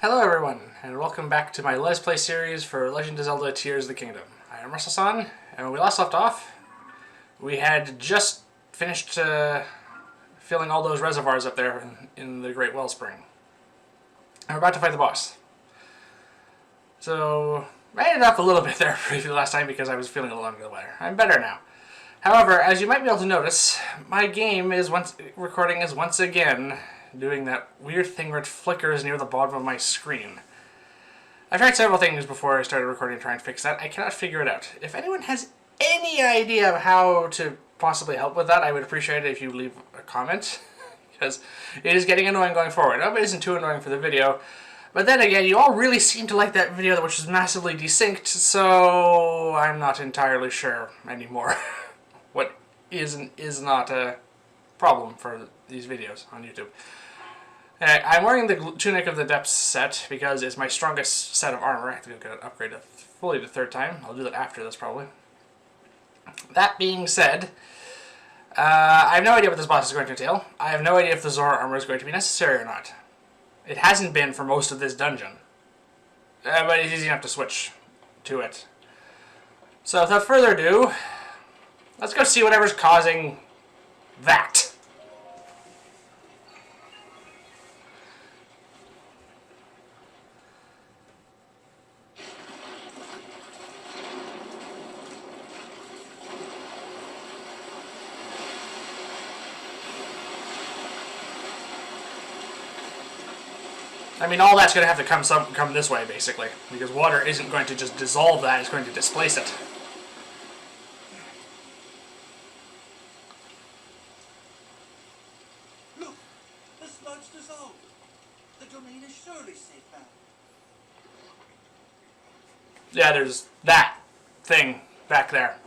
Hello everyone, and welcome back to my Let's Play series for Legend of Zelda Tears of the Kingdom. I am S.A.N, and when we last left off, we had just finished filling all those reservoirs up there in the Great Wellspring. And we're about to fight the boss. So, I ended up a little bit there for the last time because I was feeling a little under the weather. I'm better now. However, as you might be able to notice, my game is once again doing that weird thing where it flickers near the bottom of my screen. I've tried several things before I started recording to try and fix that. I cannot figure it out. If anyone has any idea of how to possibly help with that, I would appreciate it if you leave a comment, because it is getting annoying going forward. I hope it isn't too annoying for the video, but then again, you all really seem to like that video which is massively desynced, so I'm not entirely sure anymore what is and is not a problem for these videos on YouTube. I'm wearing the Tunic of the Depths set because it's my strongest set of armor. I have to go get it upgraded fully the third time. I'll do that after this probably. That being said, I have no idea what this boss is going to entail. I have no idea if the Zora armor is going to be necessary or not. It hasn't been for most of this dungeon. But it's easy enough to switch to it. So without further ado, let's go see whatever's causing that. I mean, all that's going to have to come this way, basically, because water isn't going to just dissolve that, it's going to displace it. Look! The sludge dissolved! The domain is surely safe now. Yeah, there's that thing back there.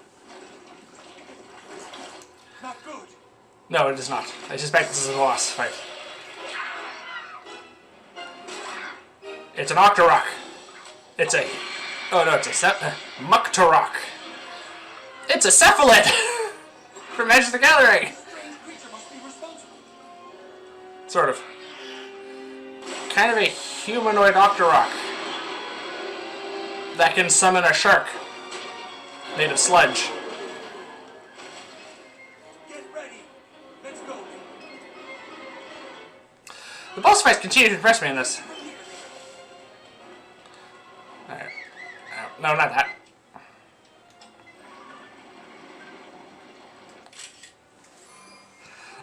Not good! No, it is not. I suspect this is a boss fight. It's an Octorok. It's a... Oh no, it's a Muktorok. It's a Cephalid! From Magic the Gathering! Strange creature must be responsible. Sort of. Kind of a humanoid Octorok that can summon a shark made of sludge. Get ready! Let's go! The boss fights continue to impress me in this. Alright. No, not that.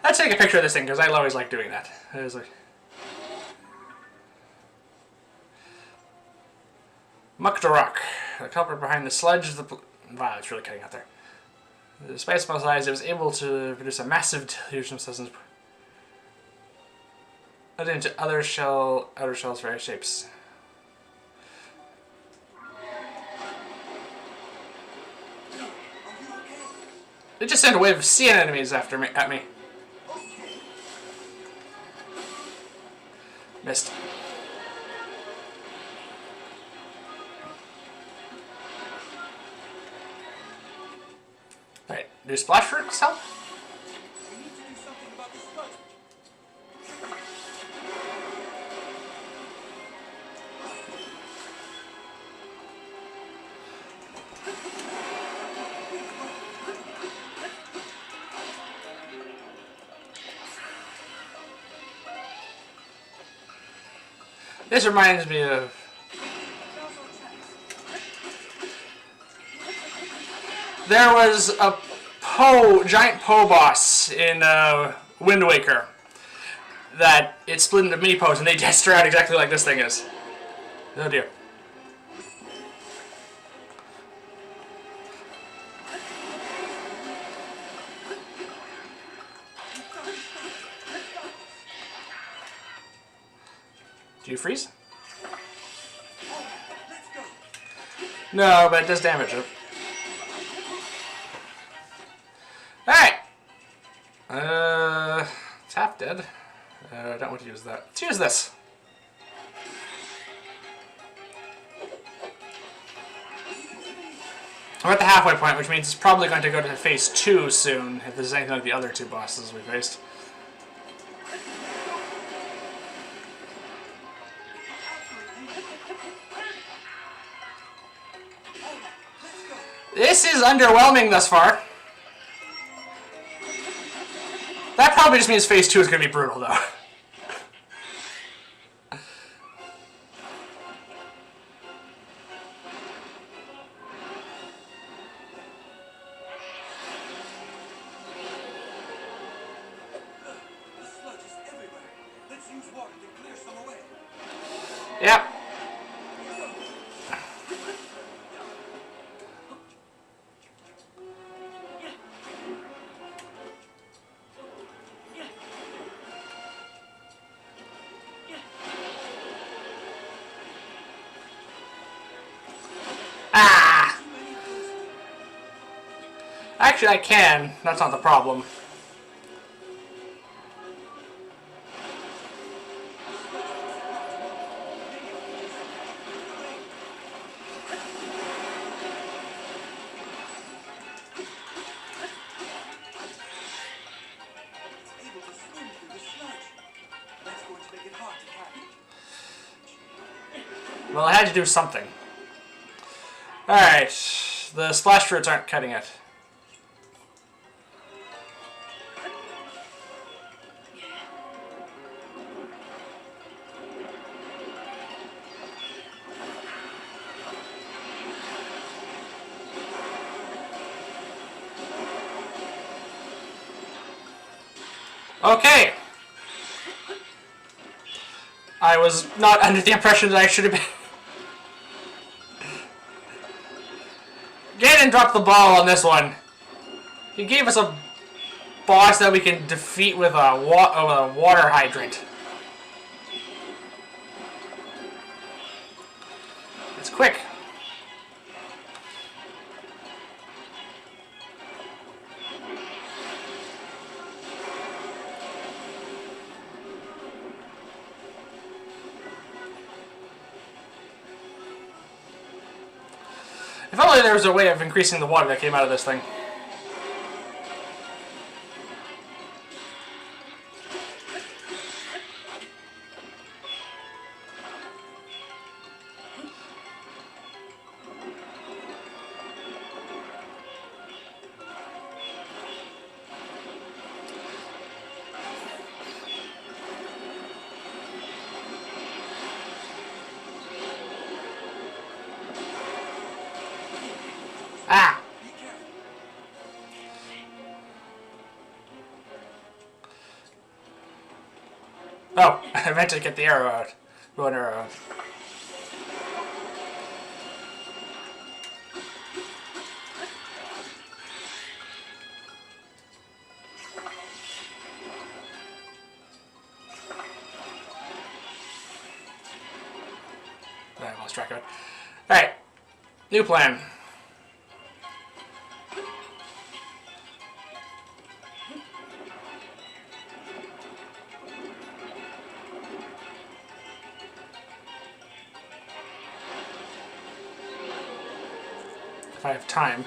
Let's take a picture of this thing, because I always like doing that. It was like... Muktorok. The culprit behind the sludge is the... Wow, it's really cutting out there. Despite its small size, it was able to produce a massive delusion of substance put into outer shells of various shapes. It just sent a wave of S.A.N enemies at me. Missed. Alright, do splash fruits help? We need to do something about the sludge. This reminds me of... There was a giant Poe boss in Wind Waker that it split into mini Poes and they gesture out exactly like this thing is. Oh dear. Do you freeze? No, but it does damage it. Alright! It's half dead. I don't want to use that. Let's use this. We're at the halfway point, which means it's probably going to go to phase 2 soon, if there's anything like the other two bosses we faced. This is underwhelming thus far. That probably just means phase 2 is going to be brutal, though. The sludge is everywhere. Let's use water to clear some away. Yep. Ah! Actually, I can. That's not the problem. Able to swim through the sludge. That's going to make it hard to catch. Well, I had to do something. Alright. The splash fruits aren't cutting it. Okay. I was not under the impression that I should have been. Ganon dropped the ball on this one. He gave us a boss that we can defeat with a water hydrant. It's quick. If only there was a way of increasing the water that came out of this thing. Ah! Be careful. Oh, I meant to get the arrow out. Bow and arrow out. I lost track of it. Alright. New plan. If I have time.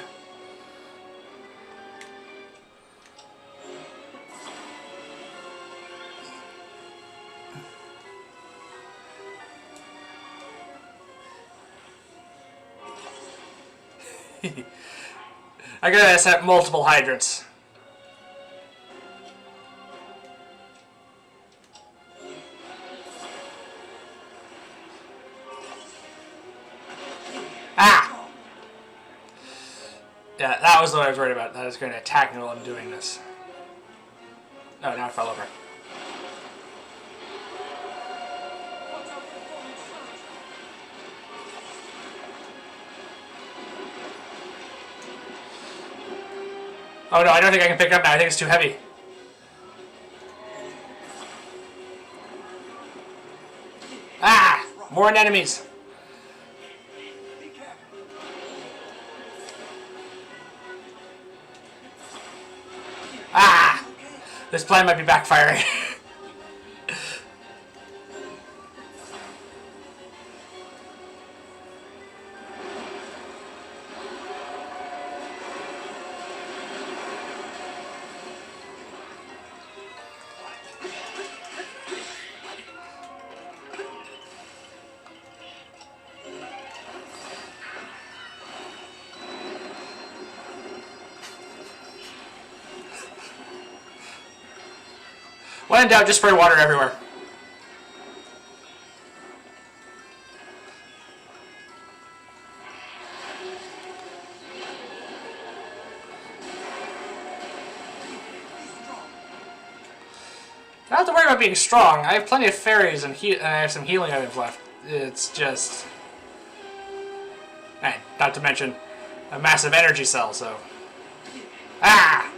I gotta set multiple hydrants. Ah! Yeah, that was what I was worried about. That I was going to attack me while I'm doing this. Oh, now I fell over. Watch out for falling sludge. Oh no, I don't think I can pick it up now. I think it's too heavy. Ah! More enemies. Be careful. Ah! This plan might be backfiring. When in doubt, just spray water everywhere. I don't have to worry about being strong. I have plenty of fairies and I have some healing items left. It's just... And not to mention a massive energy cell, so... Ah!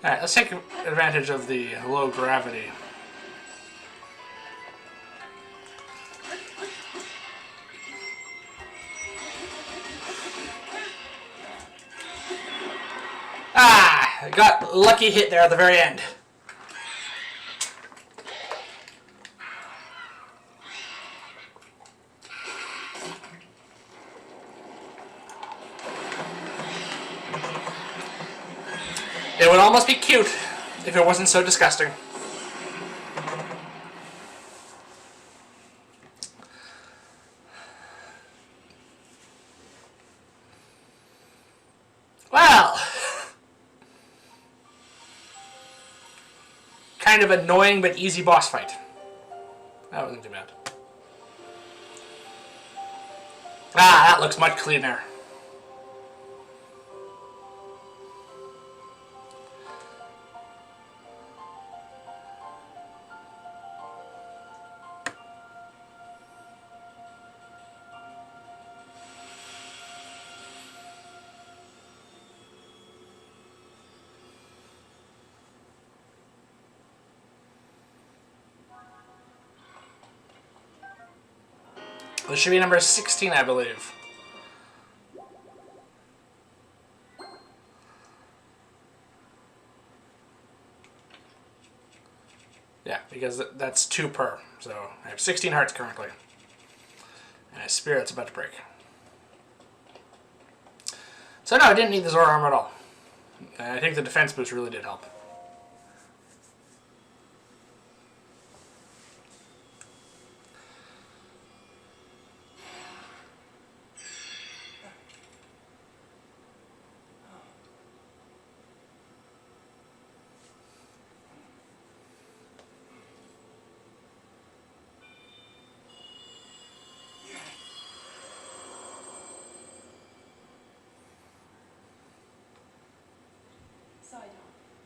Alright, let's take advantage of the low gravity. Ah! I got a lucky hit there at the very end. It would almost be cute if it wasn't so disgusting. Well, kind of annoying but easy boss fight. That wasn't too bad. Ah, that looks much cleaner. This should be number 16, I believe. Yeah, because that's 2 per. So I have 16 hearts currently. And my spirit's about to break. So no, I didn't need the Zora armor at all. And I think the defense boost really did help.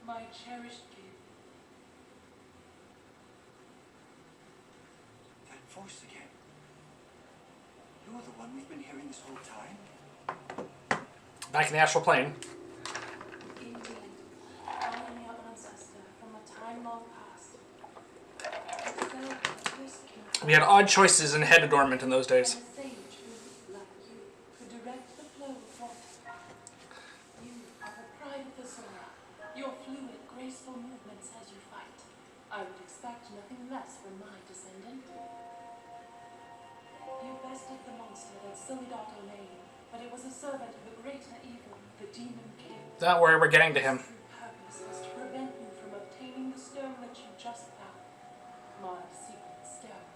My cherished gift. That voice again. You're the one we've been hearing this whole time? Back in the astral plane. Indeed. I am your ancestor from a time long past. We had odd choices in Head Adornment in those days. A sage who, like you, could direct the flow of water. You are the pride of the Zora. Your fluid, graceful movements as you fight. I would expect nothing less from my descendant. You bested the monster that sullied our domain, but it was a servant of the greater evil, the Demon King. Don't worry, we're getting to him. His true purpose was to prevent you from obtaining the stone that you just found. My secret stone.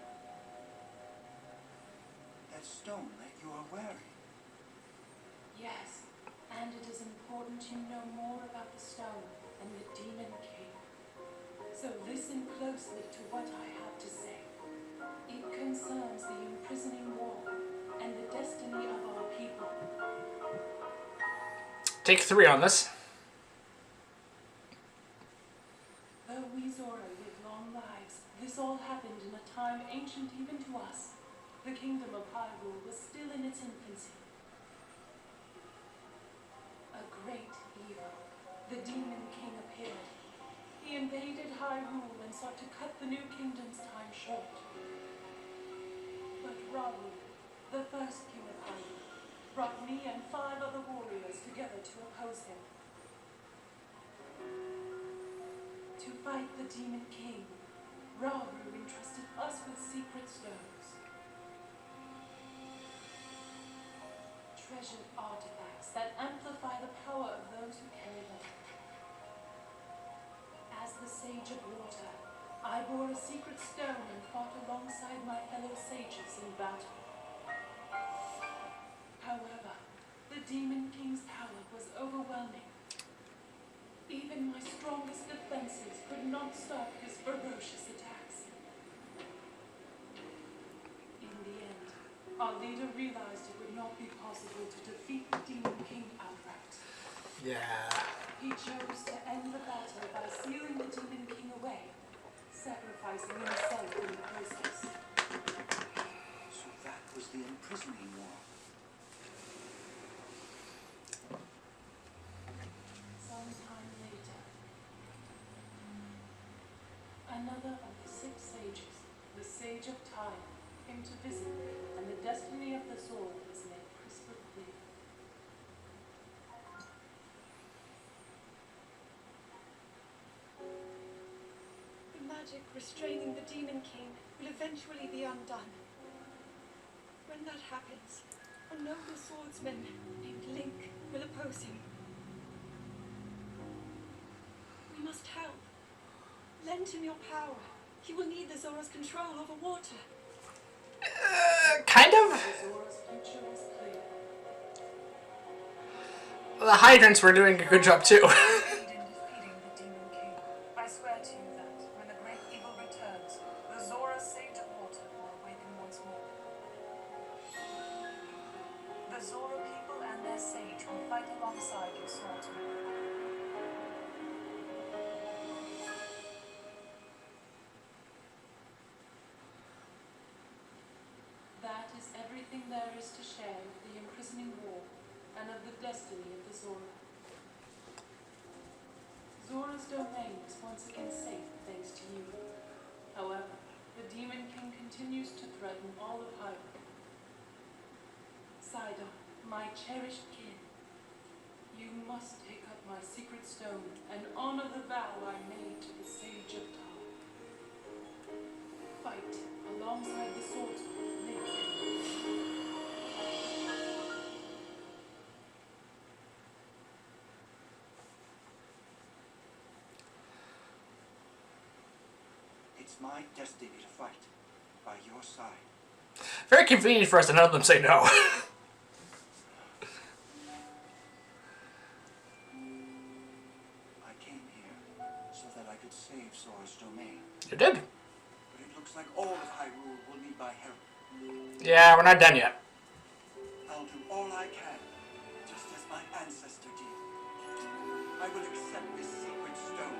That stone that you are wearing. Yes, and it is important you know more about the stone and the Demon King. So listen closely to what I have to say. It concerns the imprisoning wall and the destiny of our people. Take 3 on this. Though we Zora live long lives, this all happened in a time ancient even to us. The kingdom of Hyrule was still in its infancy. A great evil, the Demon King, appeared. He invaded Hyrule and sought to cut the new kingdom's time short. But Robe, the first king of Hyrule, brought me and 5 other warriors together to oppose him. To fight the Demon King, Robe entrusted us with secret stones. Treasured artifacts that amplify the power of those who carry them. the Sage of Water, I bore a secret stone and fought alongside my fellow sages in battle. However, the Demon King's power was overwhelming. Even my strongest defenses could not stop his ferocious attacks. In the end, our leader realized it would not be possible to defeat the Demon King outright. Yeah. He chose to end the battle by sealing the Demon King away, sacrificing himself in the process. So that was the imprisoning war. Sometime later, another of the 6 sages, the Sage of Time, came to visit, and the destiny of the Zora was made crystal clear. The magic restraining the Demon King will eventually be undone. When that happens, a noble swordsman named Link will oppose him. We must help. Lend him your power. He will need the Zora's control over water. Kind of. The Zora's future was clear. The hydrants were doing a good job too. In defeating the Demon King, I swear to you that, when the great evil returns, the Zora Sage of Water will awaken once more. The Zora people and their sage will fight alongside your swordsmen. That is everything there is to share of the imprisoning war and of the destiny of the Zora. Zora's domain is once again safe thanks to you. However, the Demon King continues to threaten all of Hyrule. Sidon, my cherished kin, you must take up my secret stone and honor the vow I made to the Sage of Time. Fight alongside the swordsman, Link. It's my destiny to fight by your side. Very convenient for us to none of them say no. I came here so that I could save Zora's domain. You did. But it looks like all of Hyrule will need my help. Yeah, we're not done yet. I'll do all I can, just as my ancestor did. I will accept this secret stone.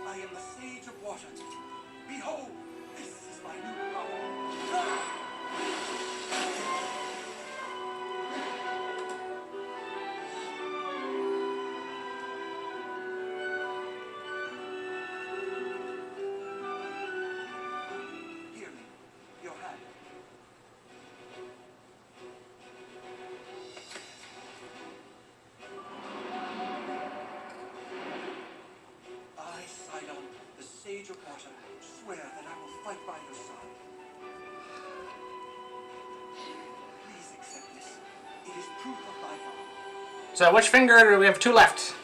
I am the Sage of Water. Behold, this is my new power. Here, Link, your hand. I, Sidon, the Sage of Water, swear that I will fight by your side. Please accept this. It is proof of my vow. So which finger do we have 2 left?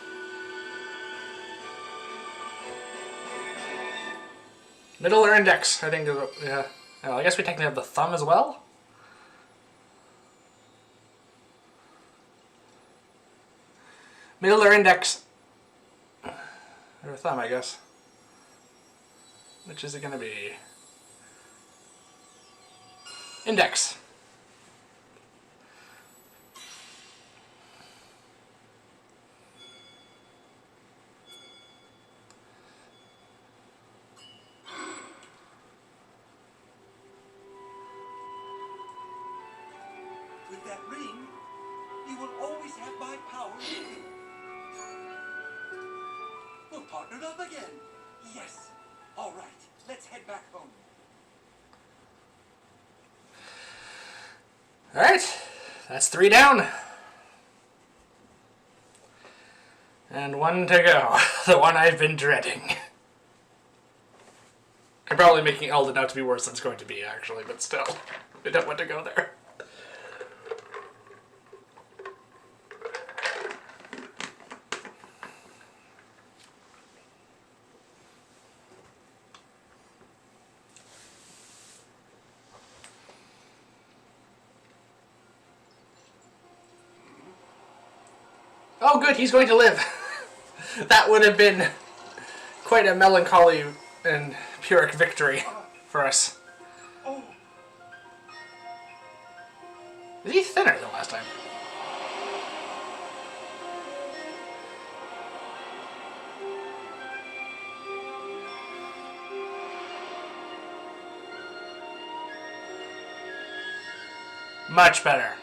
Middle or index? I think. Yeah. Oh, I guess we technically have the thumb as well. Middle or index? Or thumb, I guess. Which is it going to be? Index. With that ring, you will always have my power with you. We're partnered up again. Yes. All right. Let's head back home. Alright. That's 3 down. And 1 to go. The one I've been dreading. I'm probably making Eldin out to be worse than it's going to be, actually, but still. I don't want to go there. Oh good, he's going to live. That would have been quite a melancholy and Pyrrhic victory for us. Is he thinner than last time? Much better.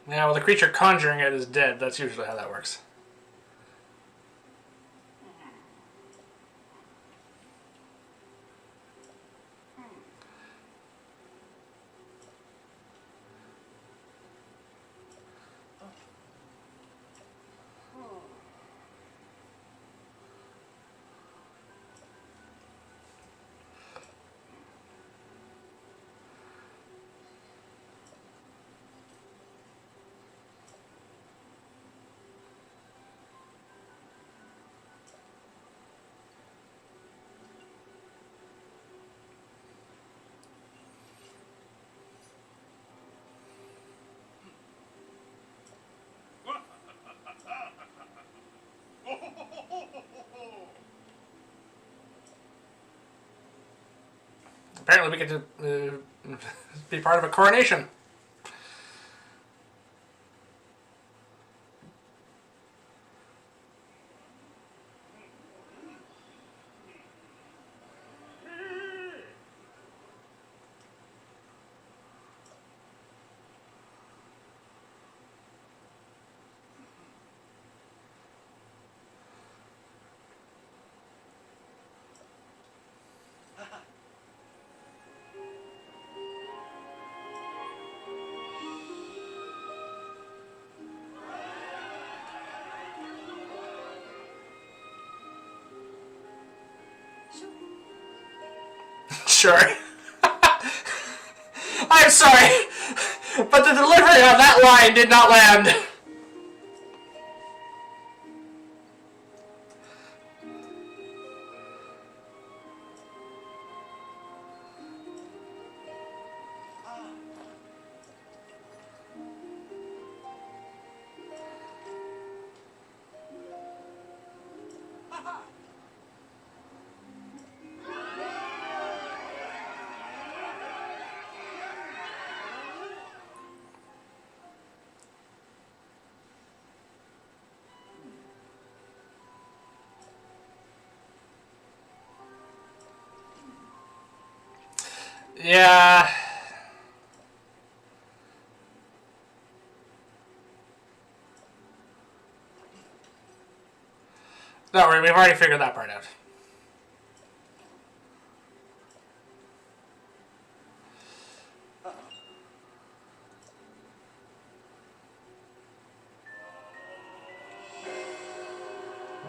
Yeah, well, the creature conjuring it is dead. That's usually how that works. Apparently we get to be part of a coronation. Sure. I'm sorry, but the delivery on that line did not land. Yeah. Don't worry, we've already figured that part out.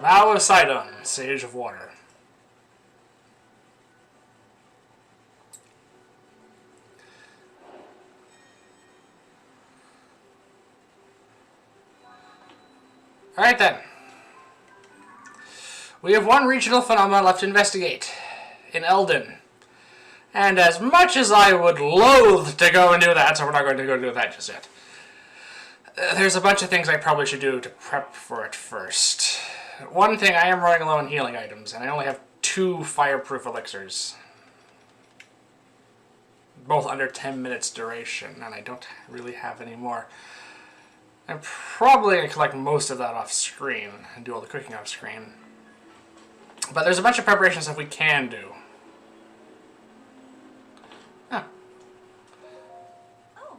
Vow of S.A.N, Sage of Water. Alright then. We have one regional phenomenon left to investigate. In Eldin. And as much as I would loathe to go and do that, so we're not going to go do that just yet. There's a bunch of things I probably should do to prep for it first. One thing, I am running low on healing items, and I only have 2 fireproof elixirs. Both under 10 minutes duration, and I don't really have any more. I'm probably going to collect most of that off screen and do all the cooking off screen. But there's a bunch of preparation stuff we can do. Huh. Oh.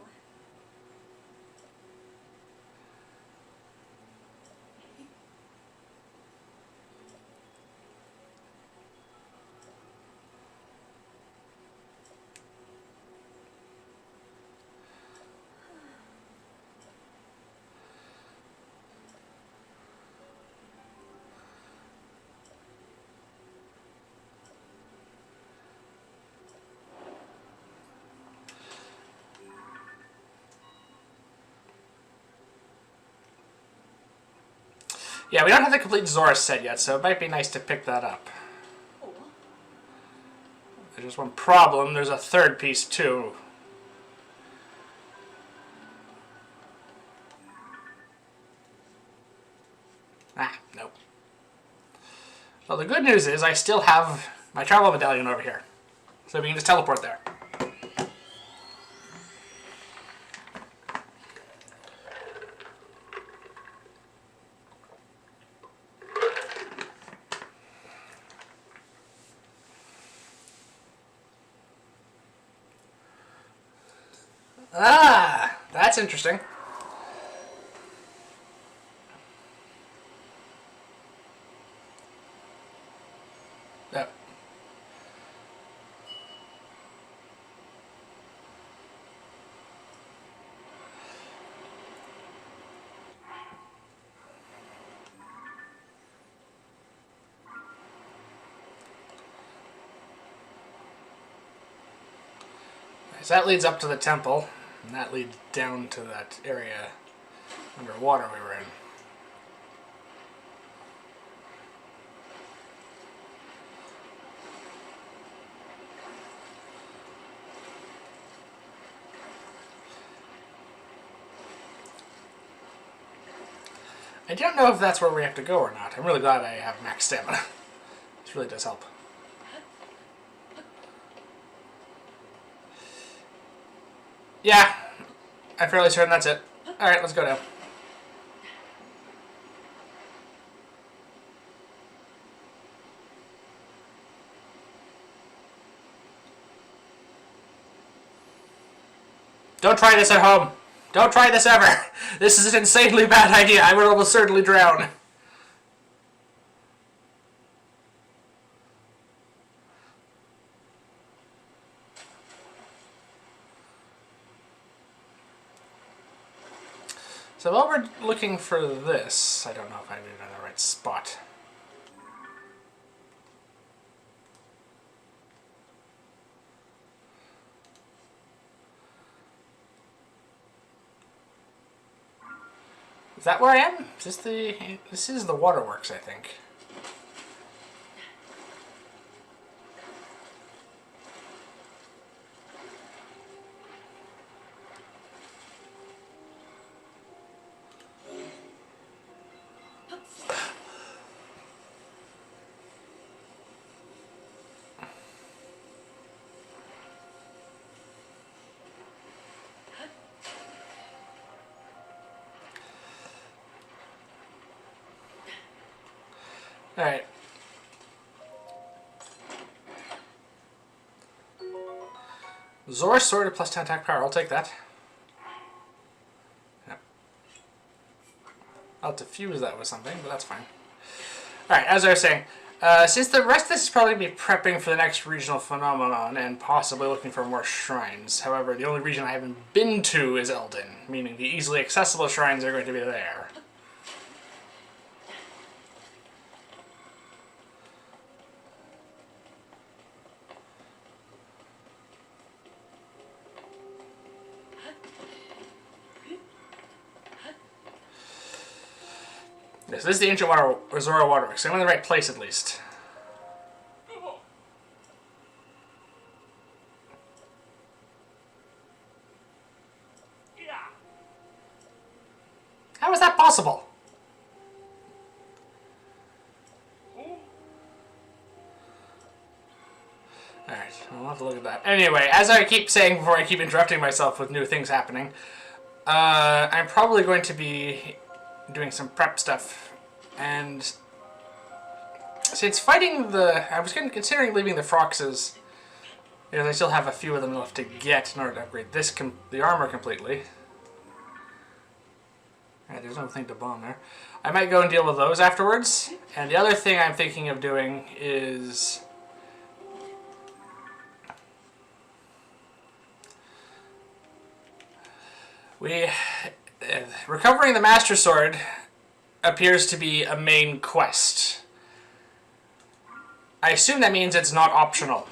Yeah, we don't have the complete Zoras set yet, so it might be nice to pick that up. There's just one problem. There's a third piece, too. Ah, nope. Well, the good news is I still have my travel medallion over here. So we can just teleport there. Ah, that's interesting. Yep. So that leads up to the temple, and that leads down to that area underwater we were in. I don't know if that's where we have to go or not. I'm really glad I have max stamina. This really does help. Yeah, I'm fairly certain that's it. Alright, let's go down. Don't try this at home. Don't try this ever. This is an insanely bad idea. I would almost certainly drown. So while we're looking for this, I don't know if I'm even in the right spot. Is that where I am? Is this the... This is the waterworks, I think. Alright. Zoras sword at plus 10 attack power. I'll take that. Yep. I'll diffuse that with something, but that's fine. Alright, as I was saying, since the rest of this is probably be prepping for the next regional phenomenon and possibly looking for more shrines. However, the only region I haven't been to is Eldin, meaning the easily accessible shrines are going to be there. Yes, this is the ancient Zora waterworks. So I'm in the right place at least. How is that possible? Alright, I'll have to look at that. Anyway, as I keep saying before I keep interrupting myself with new things happening, I'm probably going to be doing some prep stuff, and since fighting I was considering leaving the Froxes, because I still have a few of them left to get in order to upgrade the armor completely. Alright, there's no thing to bomb there. I might go and deal with those afterwards, and the other thing I'm thinking of doing is recovering the Master Sword appears to be a main quest. I assume that means it's not optional.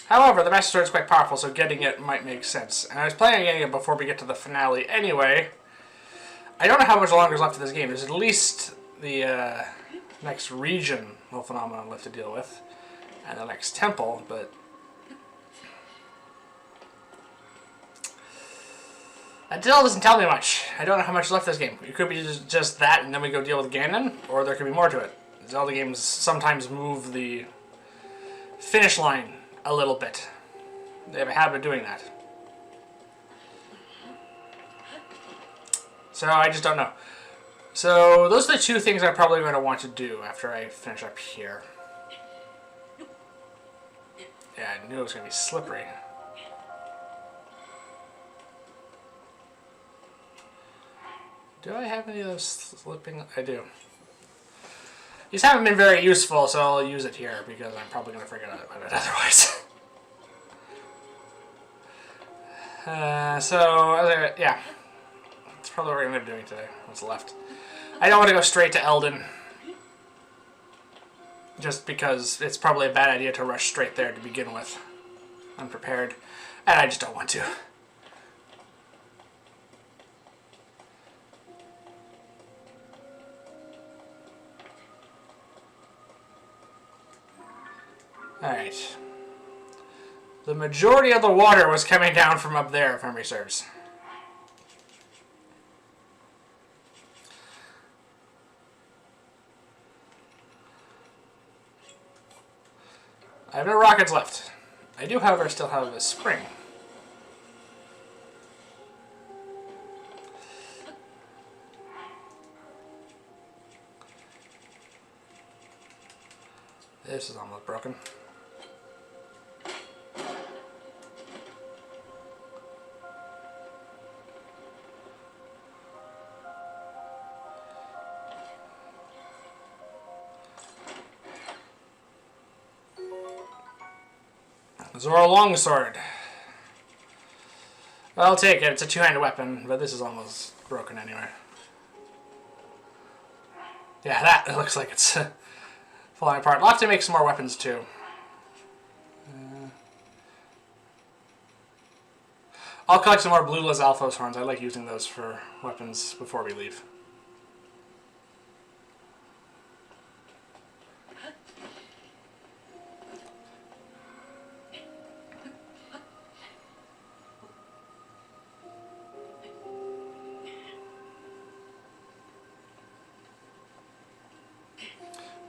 However, the Master Sword is quite powerful, so getting it might make sense. And I was planning on getting it before we get to the finale anyway. I don't know how much longer is left of this game. There's at least the next region of phenomenon left to deal with, and the next temple, but that still doesn't tell me much. I don't know how much is left of this game. It could be just that, and then we go deal with Ganon, or there could be more to it. Zelda games sometimes move the finish line a little bit. They have a habit of doing that. So I just don't know. So those are the two things I'm probably going to want to do after I finish up here. Yeah, I knew it was going to be slippery. Do I have any of those slipping? I do. These haven't been very useful, so I'll use it here because I'm probably going to forget about it otherwise. Yeah. That's probably what we're going to be doing today. What's left. I don't want to go straight to Eldin. Just because it's probably a bad idea to rush straight there to begin with. Unprepared. And I just don't want to. Alright. The majority of the water was coming down from up there, if memory serves. I have no rockets left. I do, however, still have a spring. This is almost broken. Zora longsword. I'll take it. It's a two-handed weapon, but this is almost broken anyway. Yeah, that looks like it's falling apart. I'll have to make some more weapons too. I'll collect some more blue Lizalfos horns. I like using those for weapons before we leave.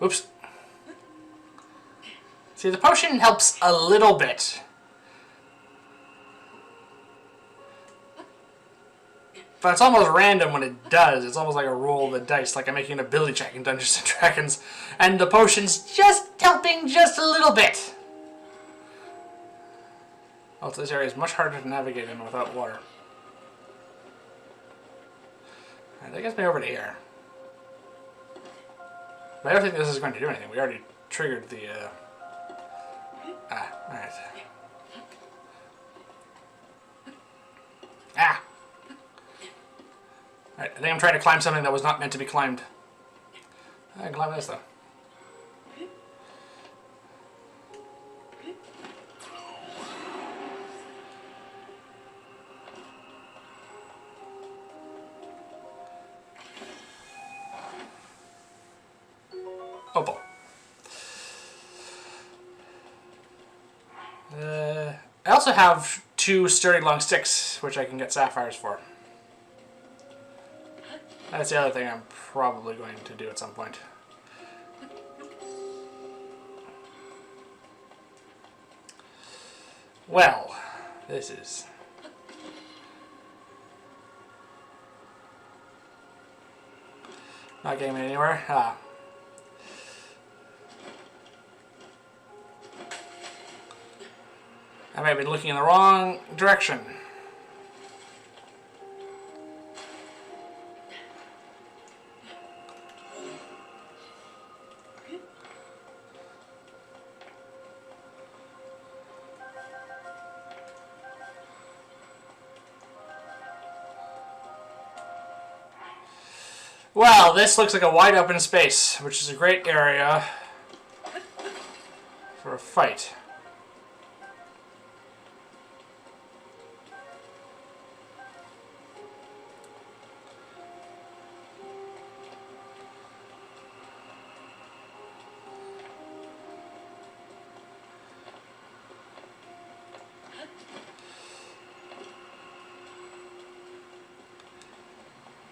Oops. See, the potion helps a little bit. But it's almost random when it does. It's almost like a roll of the dice, like I'm making an ability check in Dungeons & Dragons. And the potion's just helping just a little bit. Also, this area is much harder to navigate in without water. Alright, that gets me over to here. But I don't think this is going to do anything. We already triggered the, alright. Ah! Alright, I think I'm trying to climb something that was not meant to be climbed. I can climb this, though. Opal. I also have 2 sturdy long sticks, which I can get sapphires for. That's the other thing I'm probably going to do at some point. Well, this is Not getting me anywhere. Ah. I might be looking in the wrong direction. Well, this looks like a wide open space, which is a great area for a fight.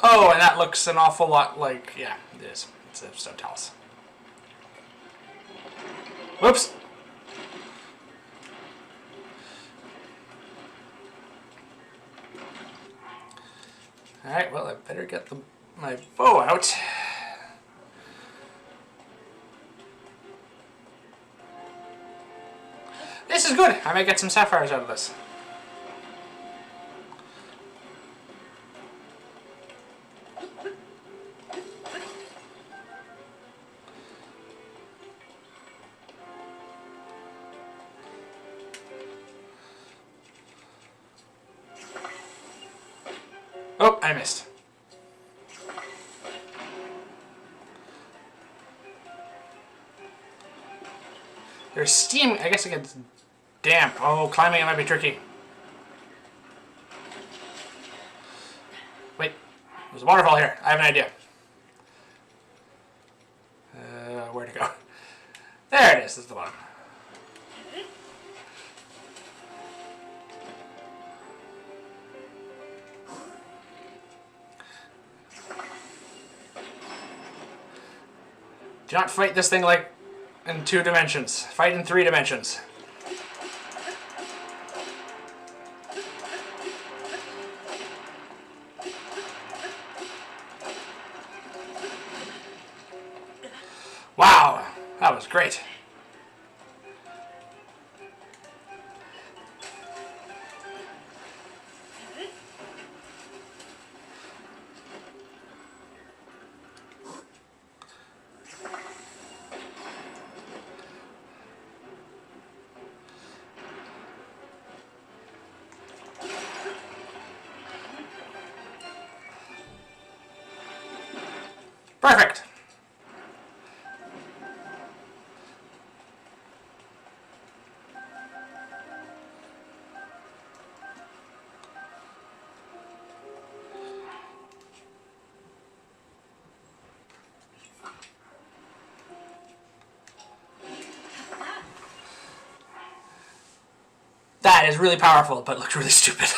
Oh, and that looks an awful lot like, yeah, it is. It's a stone talus. Whoops! Alright, well, I better get my bow out. This is good! I might get some sapphires out of this. Oh, I missed. There's steam. I guess it gets damp. Oh, climbing it might be tricky. Wait, there's a waterfall here. I have an idea. Where to go? There it is. This is the bottom. Do not fight this thing like in 2 dimensions. Fight in 3 dimensions. Wow, that was great. Perfect. That is really powerful, but looks really stupid.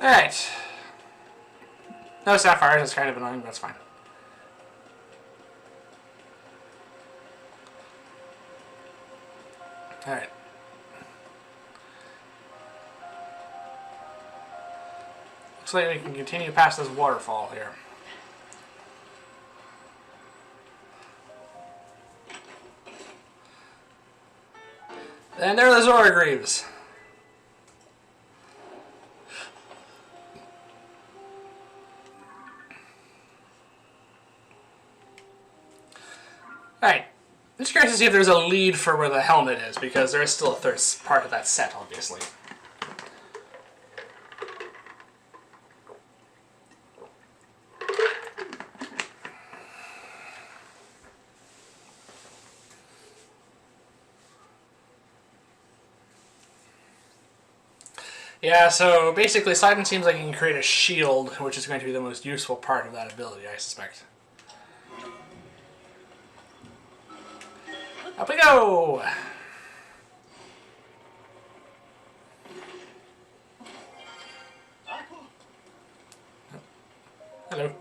Alright. No sapphires, it's kind of annoying, but that's fine. Alright. Looks like we can continue past this waterfall here. And there are the Zora Greaves. Alright. I'm just curious to see if there's a lead for where the helmet is, because there is still a third part of that set, obviously. Yeah, so basically S.A.N seems like you can create a shield, which is going to be the most useful part of that ability, I suspect. Up we go! Hello.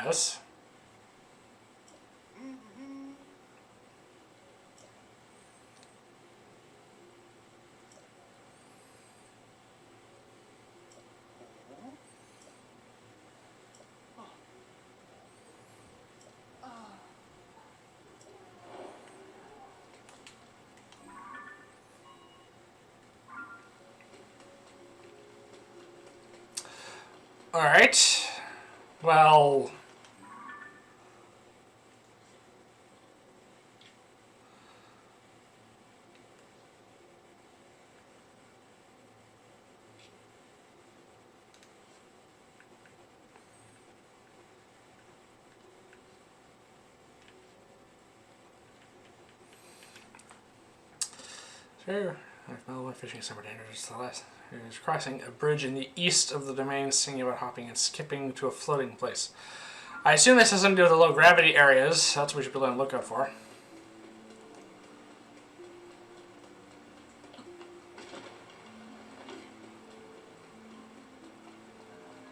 this. Alright. Well... Sure. Well, fishing is somewhat dangerous. The last is crossing a bridge in the east of the domain, singing about hopping and skipping to a floating place. I assume this has something to do with the low gravity areas. That's what we should be on the lookout for.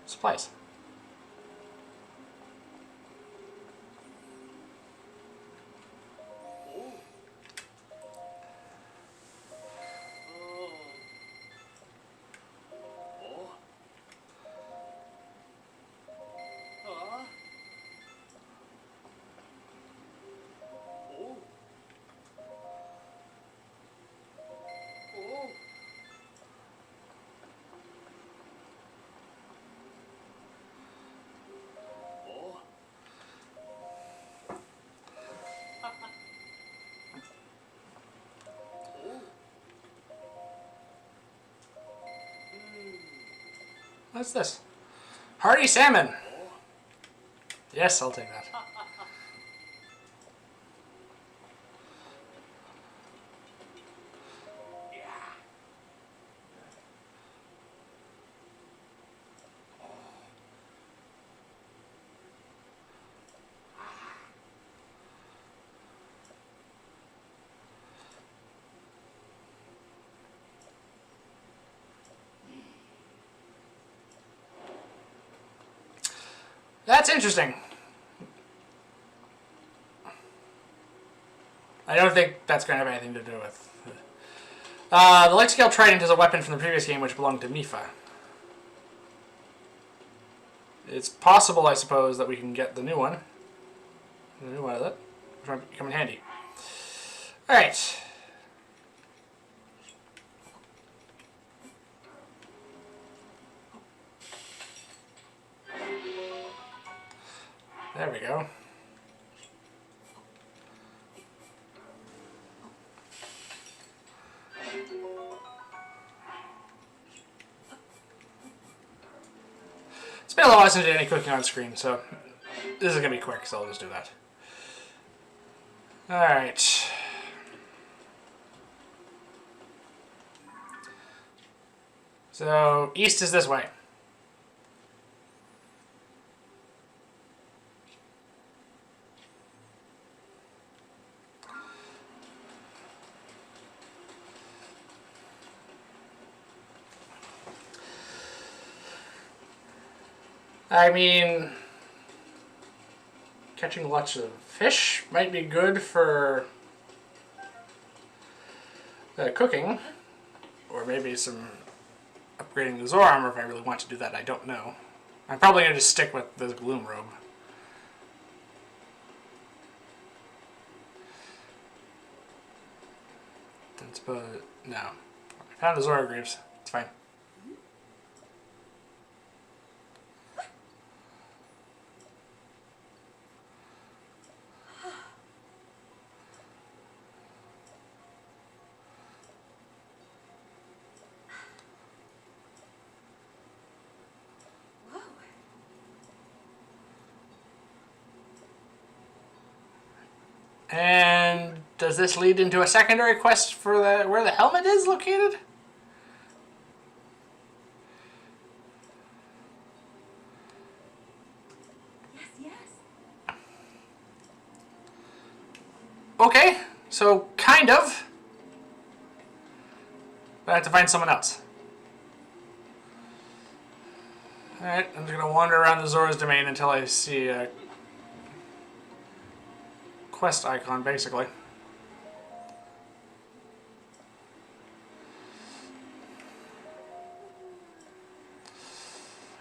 Supplies. What's this? Hearty salmon! Yes, I'll take that. That's interesting. I don't think that's going to have anything to do with... the light scale trident is a weapon from the previous game which belonged to Mifa. It's possible, I suppose, that we can get the new one. The new one of it, which might come in handy. Alright. There we go. It's been a while since I did any cooking on screen, so this is going to be quick, so I'll just do that. Alright. So, east is this way. I mean, catching lots of fish might be good for cooking, or maybe some upgrading the Zora armor if I really want to do that. I don't know. I'm probably going to just stick with the Gloom Robe. Don't suppose... no. I found the Zora Greaves. It's fine. And does this lead into a secondary quest for the where the helmet is located? Yes. Okay, so kind of. But I have to find someone else. Alright, I'm just gonna wander around the Zora's domain until I see a quest icon, basically.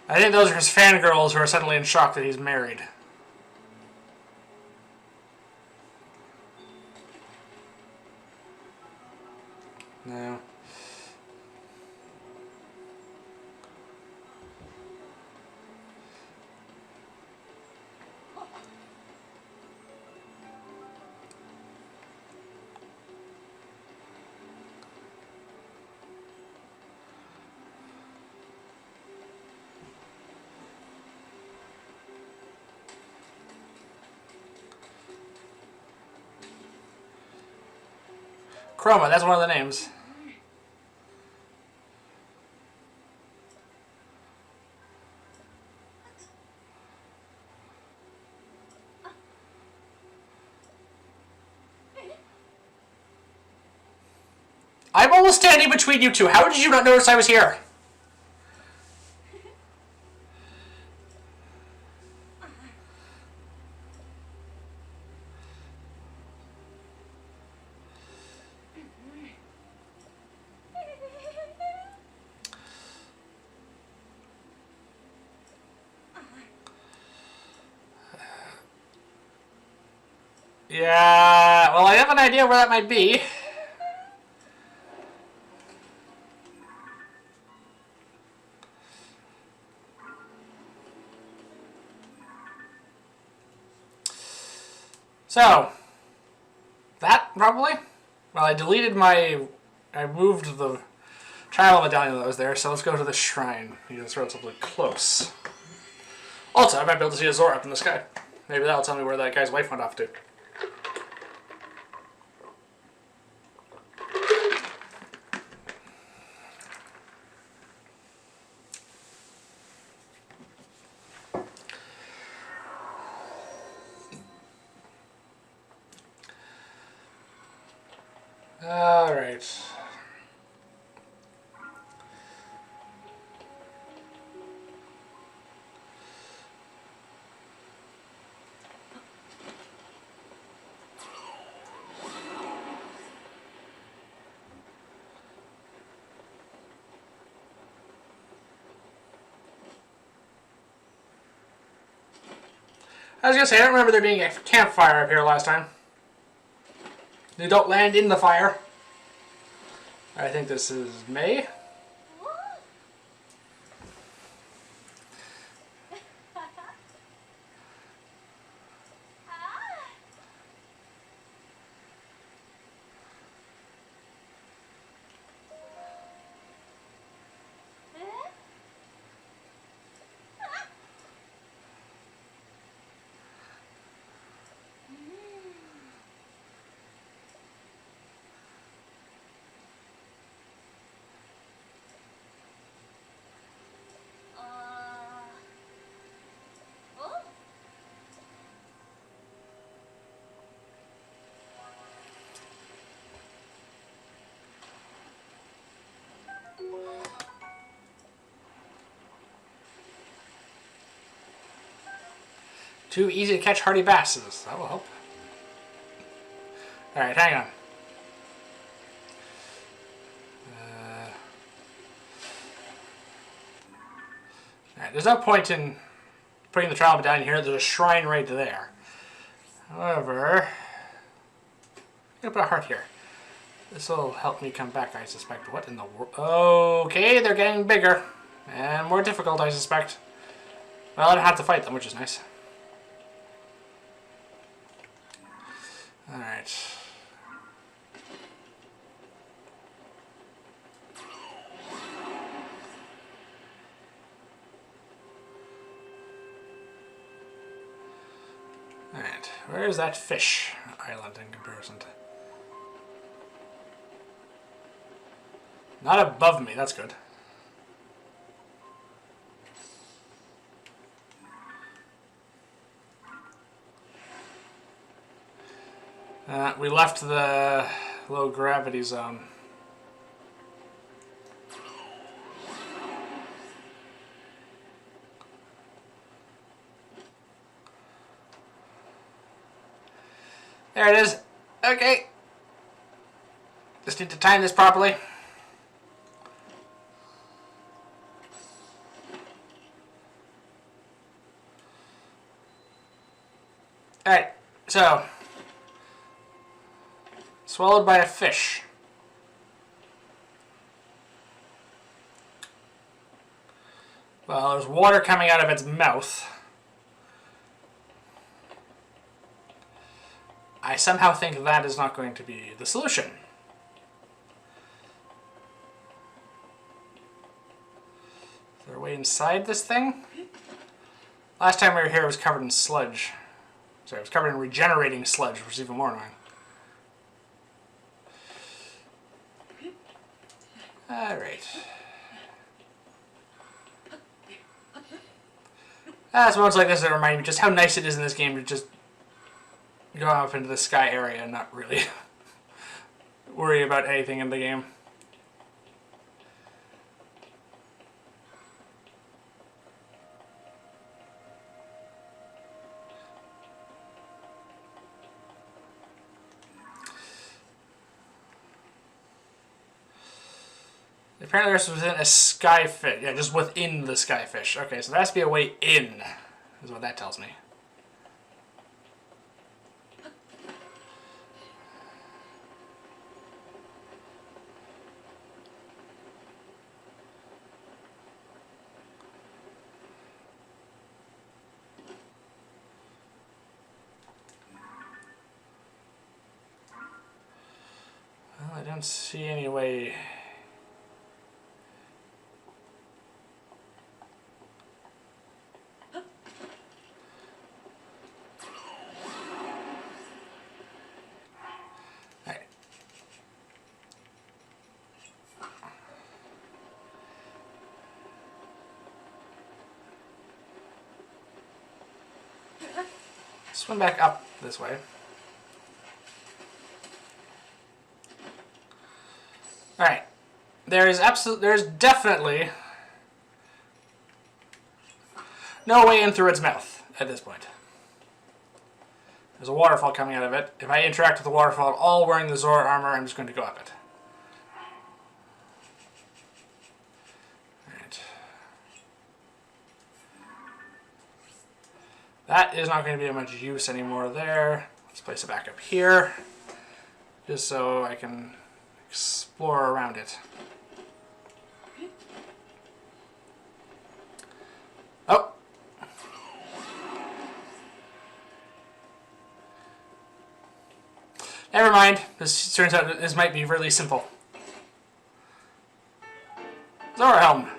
I think those are his fangirls who are suddenly in shock that he's married. No. Chroma, that's one of the names. I'm almost standing between you two. How did you not notice I was here? Yeah, well, I have an idea where that might be. So, that probably? Well, I deleted my... I moved the travel medallion that was there, so let's go to the shrine. It's relatively close. Also, I might be able to see a Zora up in the sky. Maybe that'll tell me where that guy's wife went off to. Alright. I was gonna say, I don't remember there being a campfire up here last time. You don't land in the fire. I think this is May. Too easy to catch hardy basses. That will help. Alright, hang on. Alright, there's no point in putting the travel down here. There's a shrine right there. However, I'm gonna put a heart here. This will help me come back, I suspect. What in the world? Okay, they're getting bigger. And more difficult, I suspect. Well, I don't have to fight them, which is nice. Alright. Alright, where is that fish island in comparison to? Not above me, that's good. We left the low gravity zone. There it is. Okay. Just need to time this properly. Alright, so. Swallowed by a fish. Well, there's water coming out of its mouth. I somehow think that is not going to be the solution. Is there a way inside this thing? Last time we were here, it was covered in sludge. Sorry, it was covered in regenerating sludge, which is even more annoying. Alright. It's moments like this that remind me just how nice it is in this game to just go up into the sky area and not really worry about anything in the game. Apparently this was within a skyfish. Yeah, just within the skyfish. Okay, so there has to be a way in, is what that tells me. Well, I don't see any way. Swim back up this way. Alright. There's definitely no way in through its mouth at this point. There's a waterfall coming out of it. If I interact with the waterfall at all wearing the Zora armor, I'm just going to go up it. Alright. That is not going to be of much use anymore there. Let's place it back up here, just so I can explore around it. Oh! Never mind. This turns out this might be really simple. Zora helm.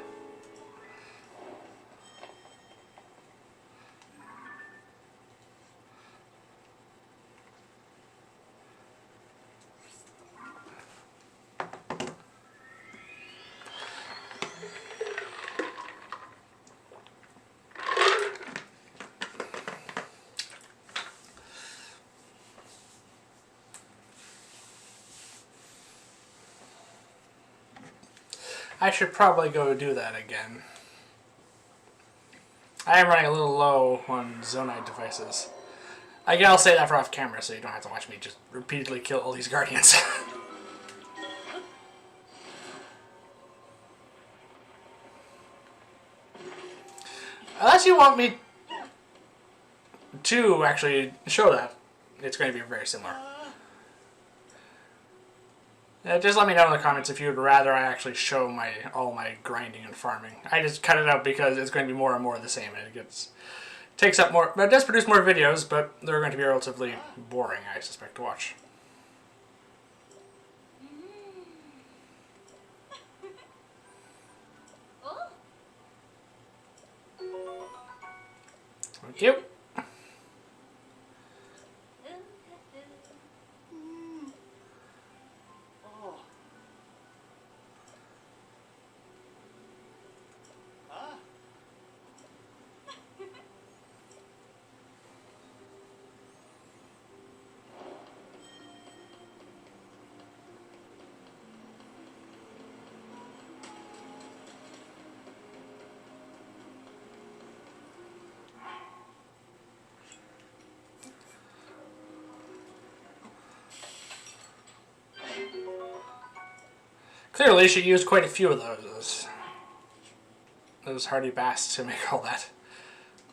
I should probably go do that again. I am running a little low on Zonite devices. Again, I'll say that for off camera so you don't have to watch me just repeatedly kill all these guardians. Unless you want me to actually show that, it's going to be very similar. Just let me know in the comments if you would rather I actually show all my grinding and farming. I just cut it out because it's going to be more and more of the same, and it takes up more. But it does produce more videos, but they're going to be relatively boring, I suspect, to watch. Thank you. Clearly, she used quite a few of those hardy basts to make all that.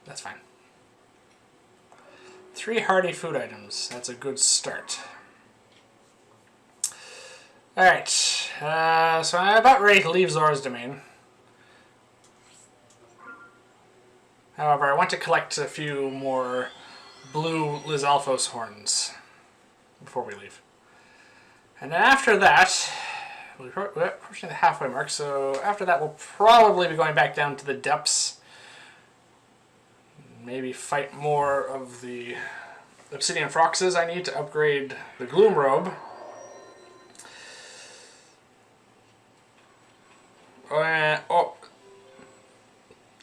That's fine. 3 hardy food items. That's a good start. Alright, so I'm about ready to leave Zora's domain. However, I want to collect a few more blue Lizalfos horns before we leave. And then after that, we're approaching the halfway mark, so after that we'll probably be going back down to the depths. Maybe fight more of the Obsidian Froxes. I need to upgrade the Gloom Robe.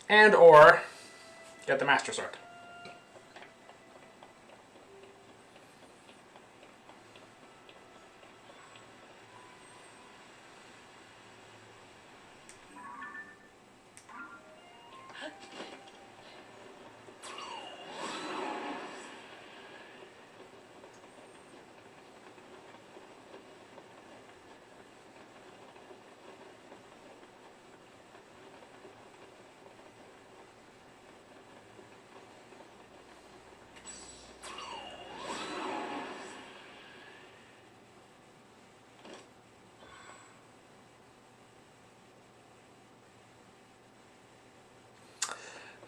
And or get the Master Sword.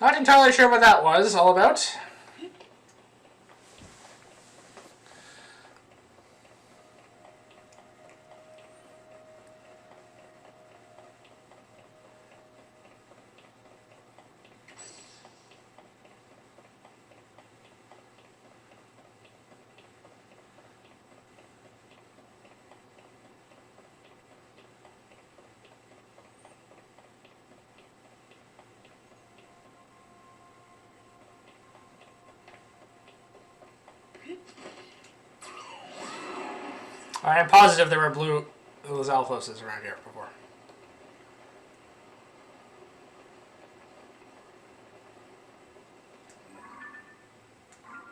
Not entirely sure what that was all about. I am positive there were blue Lizalfoses around here before.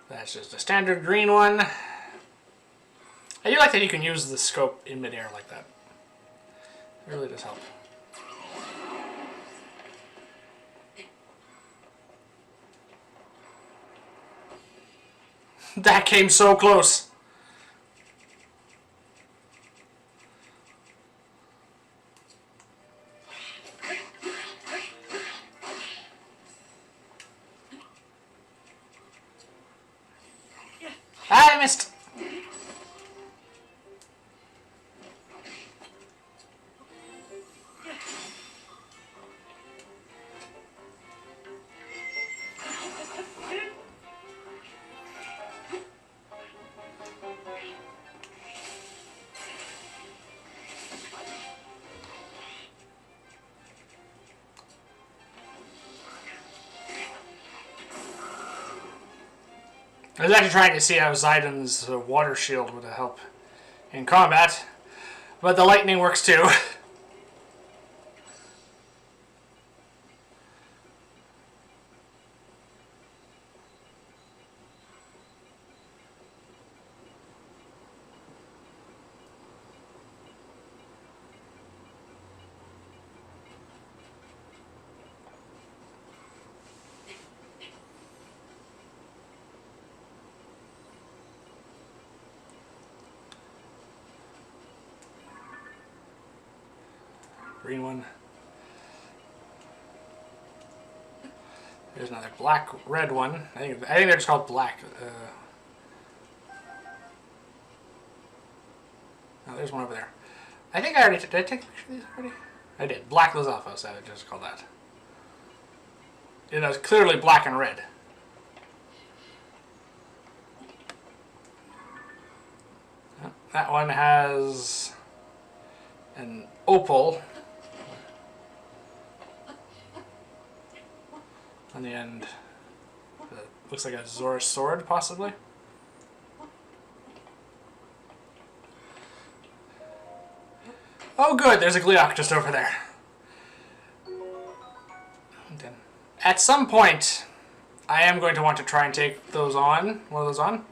That's just a standard green one. I do like that you can use the scope in midair like that. It really does help. That came so close. I missed. I was actually trying to see how Zaiden's water shield would help in combat, but the lightning works too. Green one. There's another red one. I think they're just called black. Oh, there's one over there. I think I already did I take a picture of these already? I did. Black Lizalfos, I would just call that. It was clearly black and red. That one has an opal on the end. That looks like a Zoras sword, possibly. Oh good, there's a Gleeok just over there. At some point, I am going to want to try and take those on, one of those on.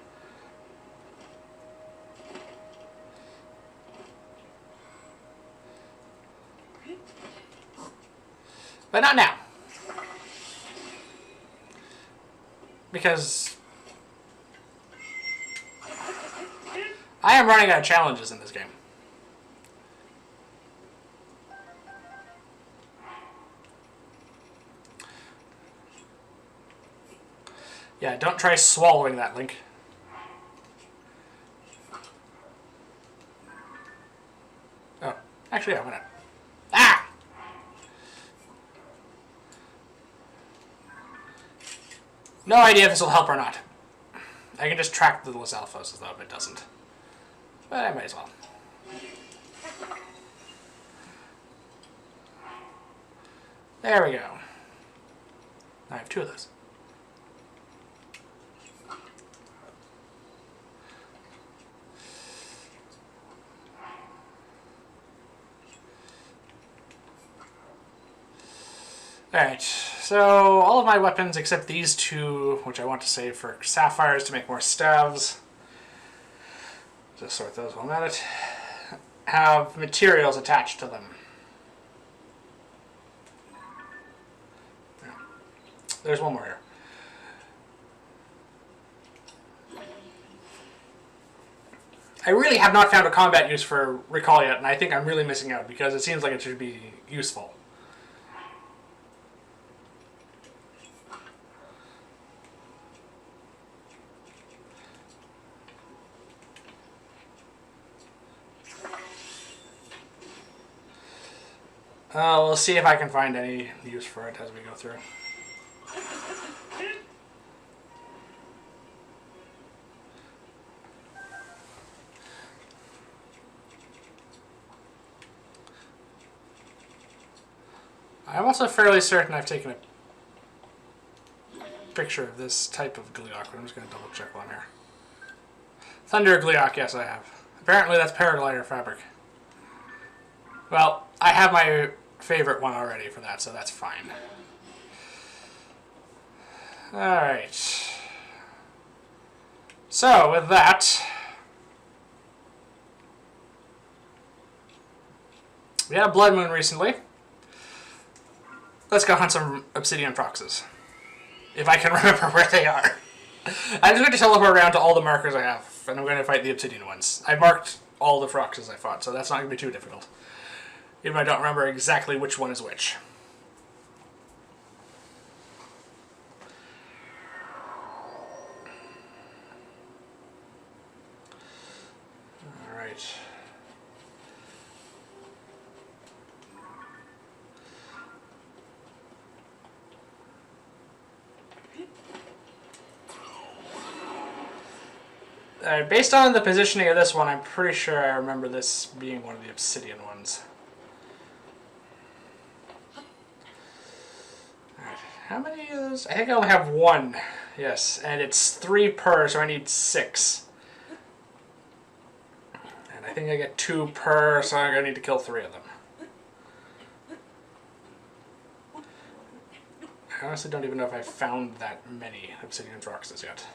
But not now. Because I am running out of challenges in this game. Yeah, don't try swallowing that, Link. Oh, actually, yeah, why not? Ah! No idea if this will help or not. I can just track the Lizalfos, though, if it doesn't. But I might as well. There we go. I have 2 of those. Alright, so all of my weapons except these 2, which I want to save for sapphires to make more staves, just sort those while I'm at it, have materials attached to them. There's one more here. I really have not found a combat use for Recall yet, and I think I'm really missing out because it seems like it should be useful. We'll see if I can find any use for it as we go through. I'm also fairly certain I've taken a picture of this type of Gleeok, but I'm just going to double check while I'm here. Thunder Gleeok, yes I have. Apparently that's paraglider fabric. Well, I have my favorite one already for that, so that's fine. Alright. So, with that, we had a blood moon recently. Let's go hunt some Obisidian Froxes. If I can remember where they are. I'm just going to teleport around to all the markers I have, and I'm going to fight the Obsidian ones. I marked all the Froxes I fought, so that's not going to be too difficult. Even if I don't remember exactly which one is which. Alright. Based on the positioning of this one, I'm pretty sure I remember this being one of the Obsidian ones. Alright, how many of those? I think I only have 1. Yes, and it's 3 per, so I need 6. And I think I get 2 per, so I'm going to need to kill 3 of them. I honestly don't even know if I found that many Obsidian Froxes yet.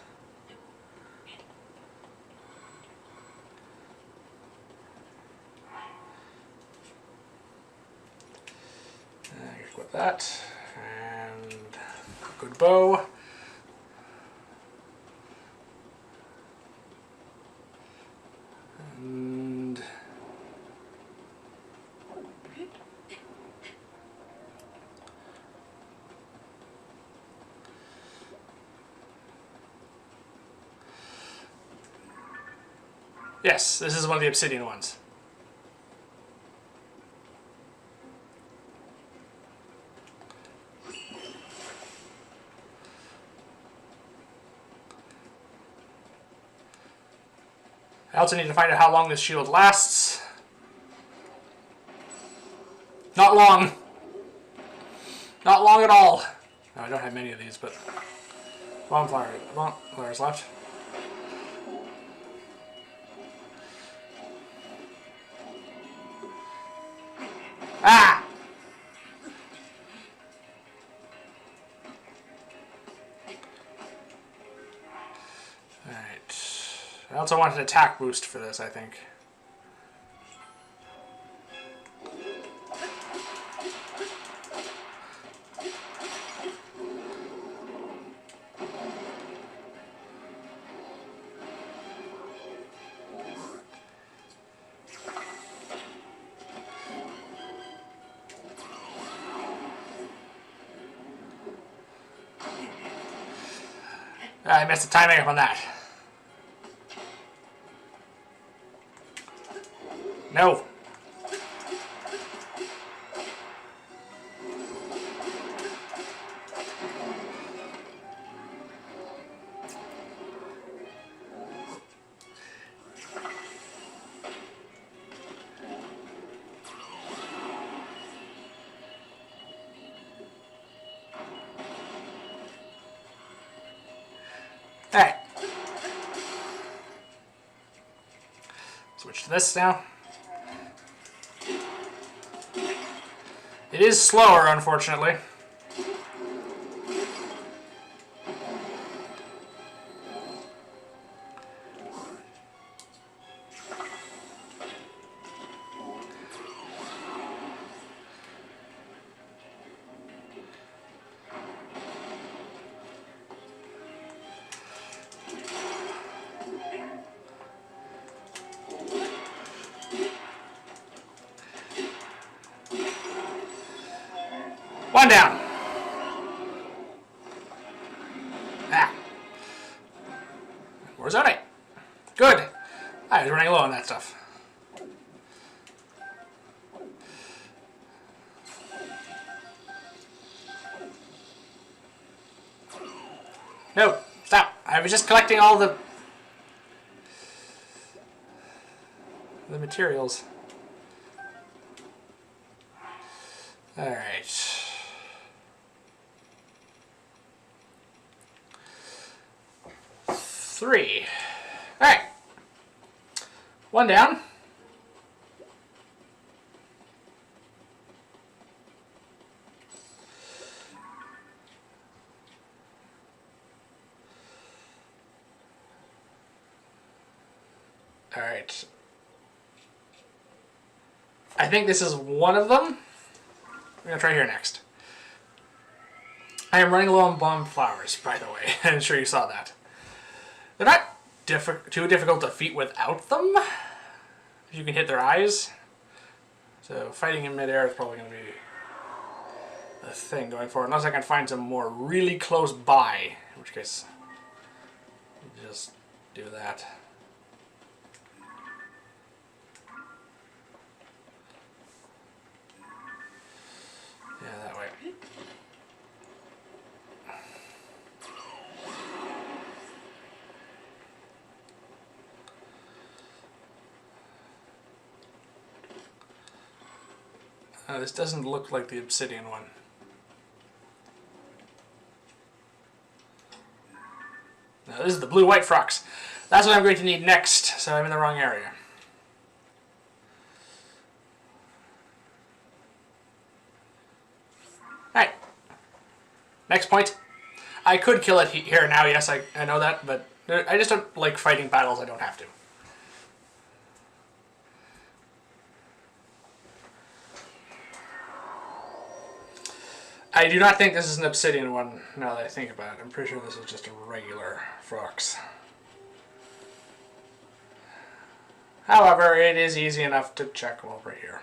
Equip that, and good bow. And yes, this is one of the Obsidian ones. I also need to find out how long this shield lasts. Not long. Not long at all. No, I don't have many of these, but bonfires left. Ah! Alright. I also want an attack boost for this, I think. I messed the timing up on that. No. Alright. Switch to this now. It is slower, unfortunately. One down. Ah. Where's that? Good. I was running low on that stuff. No, stop. I was just collecting all the materials. All right. Three. All right. One down. All right. I think this is one of them. I'm going to try here next. I am running low on bomb flowers, by the way. I'm sure you saw that. They're not too difficult to defeat without them. If you can hit their eyes. So fighting in midair is probably going to be the thing going forward. Unless I can find some more really close by. In which case, just do that. Yeah, that way. This doesn't look like the Obsidian one. No, this is the blue-white Frox. That's what I'm going to need next, so I'm in the wrong area. Alright. Next point. I could kill it here now, yes, I know that, but I just don't like fighting battles I don't have to. I do not think this is an Obsidian one, now that I think about it. I'm pretty sure this is just a regular Frox. However, it is easy enough to check while we're here.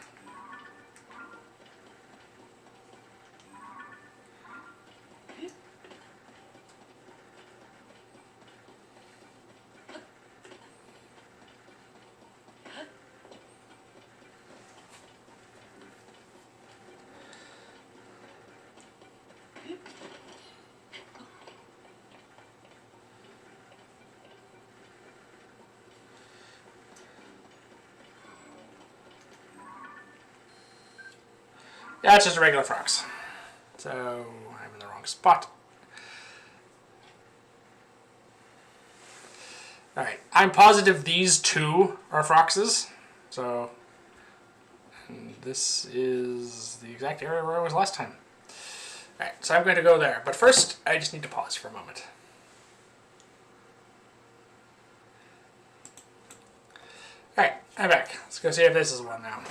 Yeah, it's just a regular Frox. So, I'm in the wrong spot. Alright, I'm positive these two are Froxes. So, and this is the exact area where I was last time. Alright, so I'm going to go there. But first, I just need to pause for a moment. Alright, I'm back. Let's go see if this is one now.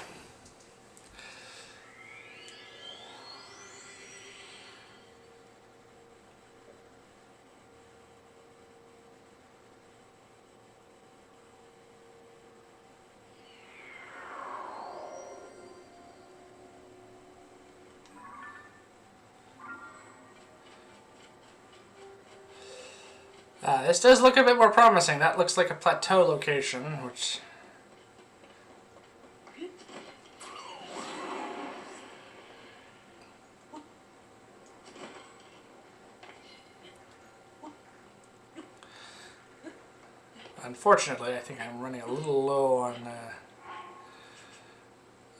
This does look a bit more promising. That looks like a plateau location, which... Unfortunately, I think I'm running a little low on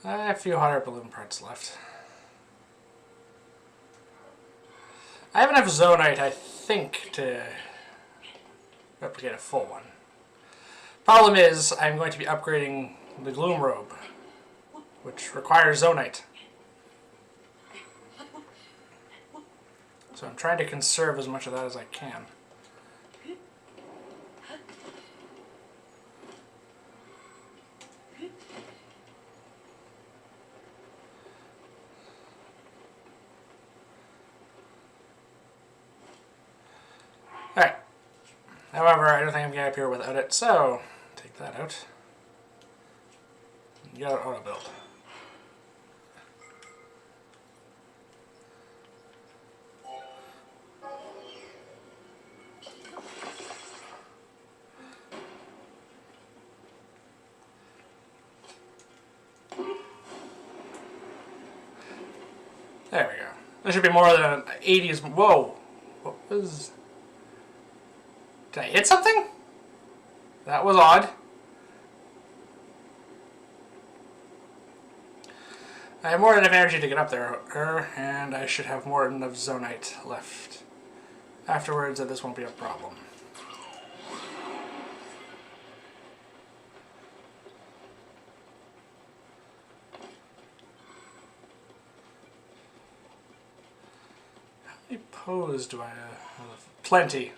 a few hotter balloon parts left. I have enough Zonite, I think, to replicate a full one. Problem is, I'm going to be upgrading the Gloom Robe, which requires Zonite. So I'm trying to conserve as much of that as I can. Alright. However, I don't think I'm getting up here without it, so take that out. You got auto build. There we go. There should be more than 80s. Whoa! What was... Did I hit something? That was odd. I have more than enough energy to get up there, and I should have more than enough Zonite left. Afterwards, this won't be a problem. How many poes do I have? Plenty.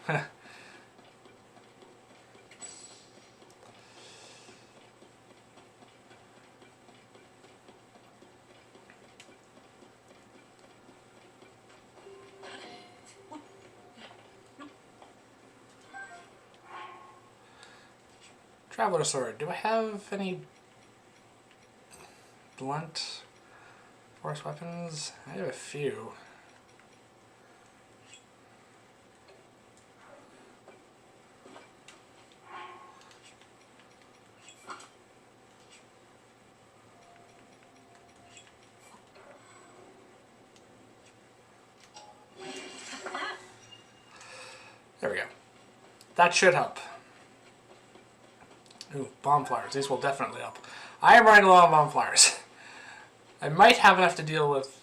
Traveler sword. Do I have any blunt force weapons? I have a few. There we go. That should help. Ooh, bomb flyers. These will definitely help. I am running low on bomb flyers. I might have enough to deal with...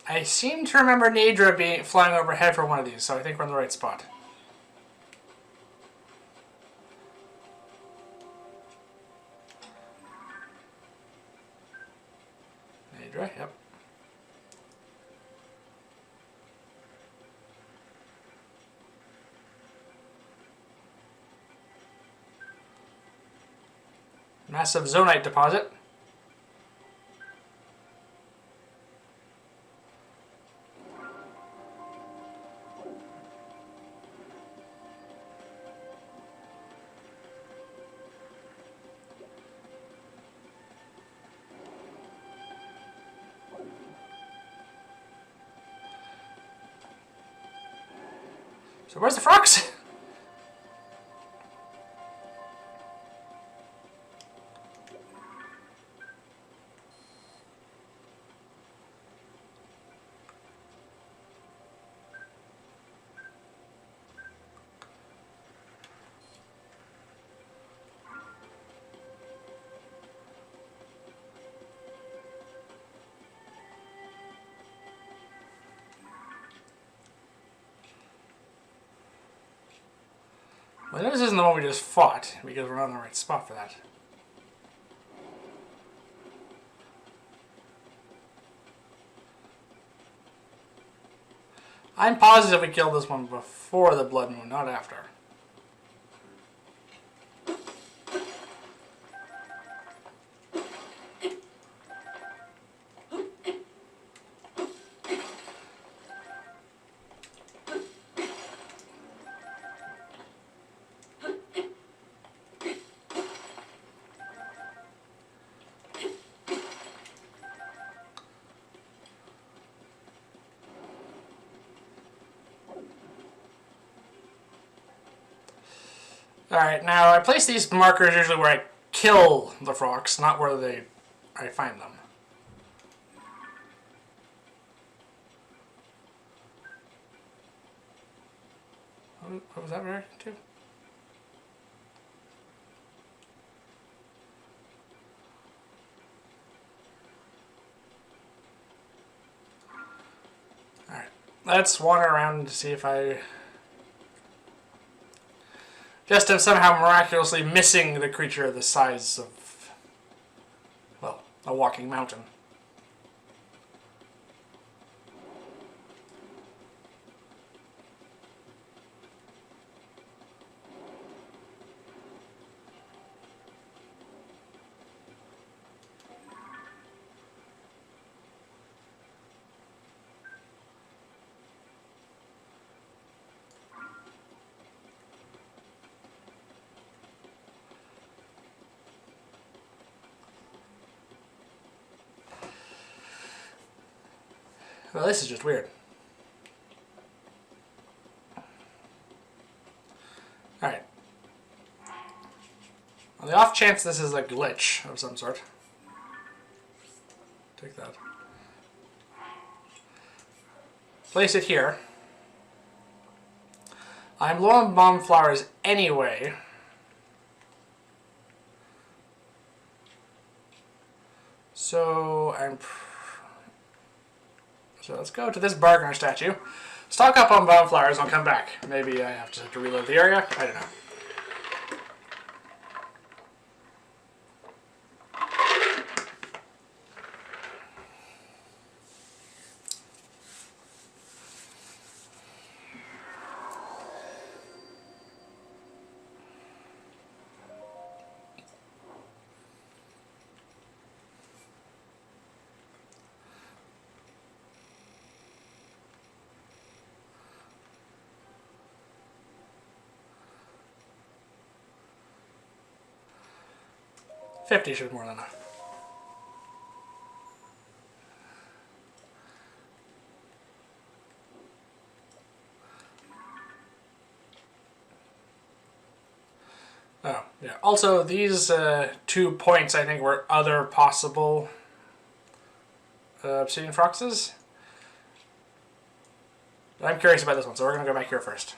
I seem to remember Nadra flying overhead for one of these, so I think we're in the right spot. Nadra, yep. Massive Zonite deposit. So where's the frogs? Well, this isn't the one we just fought, because we're not in the right spot for that. I'm positive we killed this one before the Blood Moon, not after. Alright, now I place these markers usually where I kill the frogs, not where I find them. What was that reacting to? Alright, let's wander around to see if I just am somehow miraculously missing the creature the size of, well, a walking mountain. Well, this is just weird. Alright. On the off chance this is a glitch of some sort. Take that. Place it here. I'm low on bomb flowers anyway. So let's go to this bargainer statue. Stock up on bomb flowers and I'll come back. Maybe I have to reload the area. I don't know. $50 should be more than enough. Oh, yeah. Also, these 2 points, I think, were other possible Obsidian Froxes. But I'm curious about this one, so we're going to go back here first.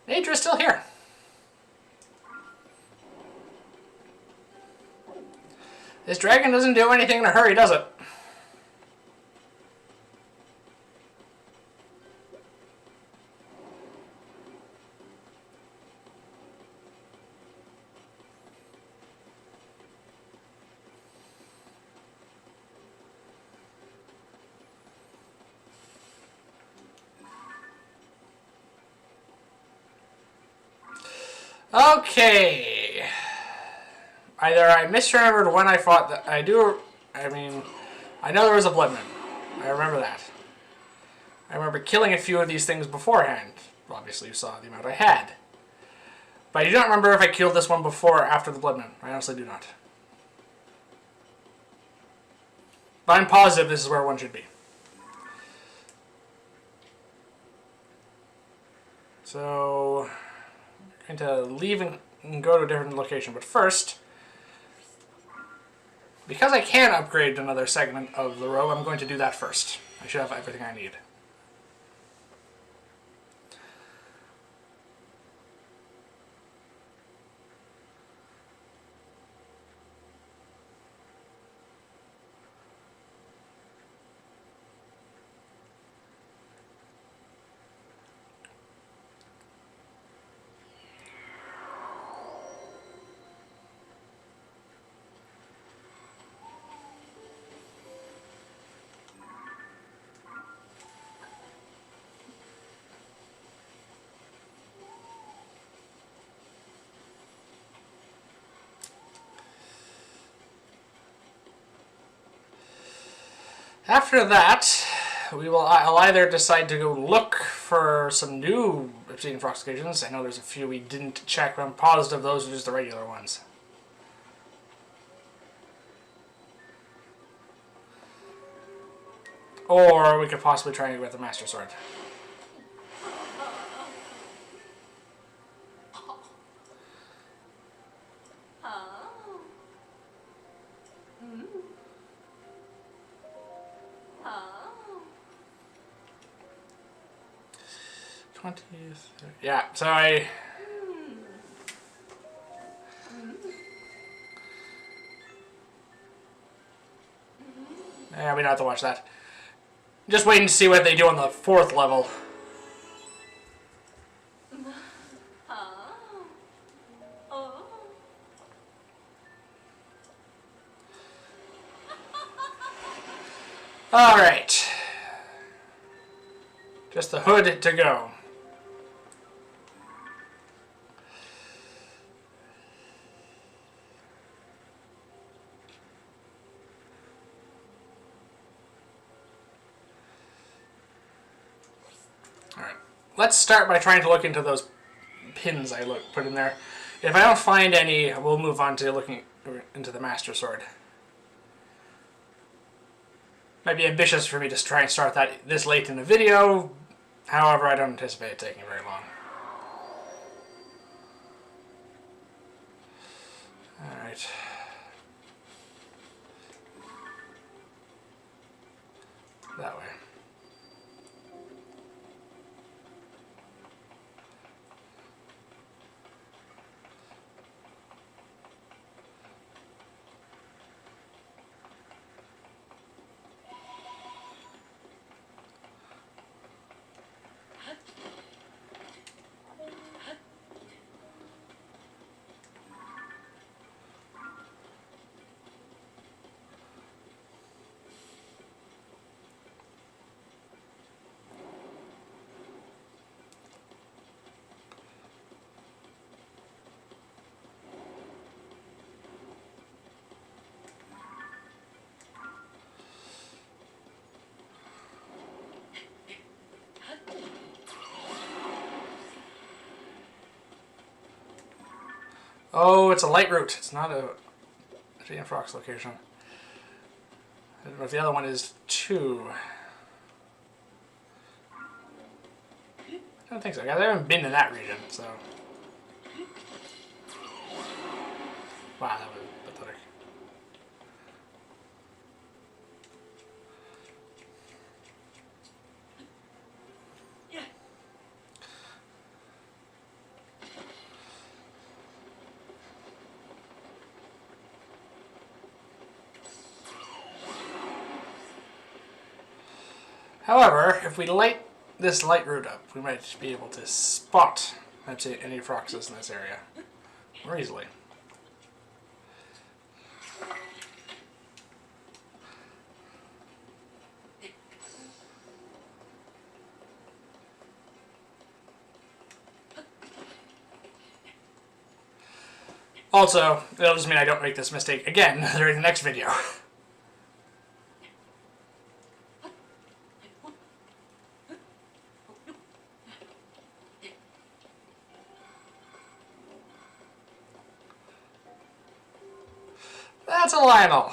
Nature is still here. This dragon doesn't do anything in a hurry, does it? Okay. Either I misremembered when I fought that. I know there was a blood moon. I remember that. I remember killing a few of these things beforehand. Obviously, you saw the amount I had. But I do not remember if I killed this one before or after the blood moon. I honestly do not. But I'm positive this is where one should be. So, I'm going to leave and go to a different location. But first, because I can upgrade another segment of the robe, I'm going to do that first. I should have everything I need. After that, I'll either decide to go look for some new Obsidian Frox occasions. I know there's a few we didn't check, but I'm positive those are just the regular ones. Or we could possibly try and get the Master Sword. Oh. 20th. Yeah, so I... Yeah, we don't have to watch that. Just waiting to see what they do on the 4th level. Alright. Just the hood to go. Alright. Let's start by trying to look into those pins I put in there. If I don't find any, we'll move on to looking into the Master Sword. Might be ambitious for me to try and start that this late in the video. However, I don't anticipate it taking very long. Alright. That way. Oh, it's a light route. It's not a S.A.N. Frox location. I don't know if the other one is 2. I don't think so, guys. I haven't been to that region, so... Wow, that was pathetic. However, if we light this light route up, we might be able to spot any Froxes in this area more easily. Also, it'll just mean I don't make this mistake again during the next video. That's a Lionel.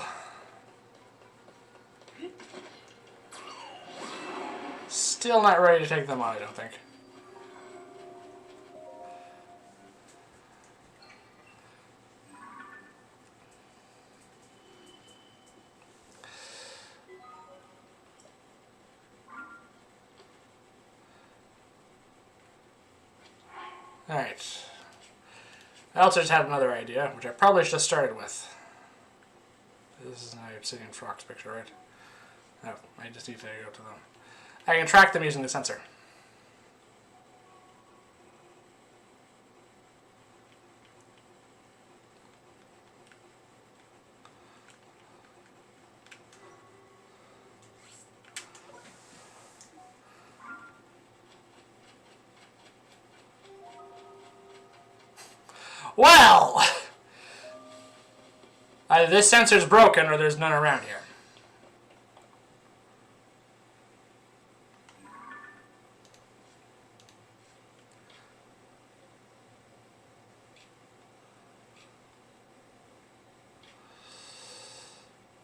Still not ready to take them on, I don't think. Alright. I also just had another idea, which I probably should have started with. This is an Obsidian Frox picture, right? No, I just need to go to them. I can track them using the sensor. Well! Either this sensor's broken or there's none around here.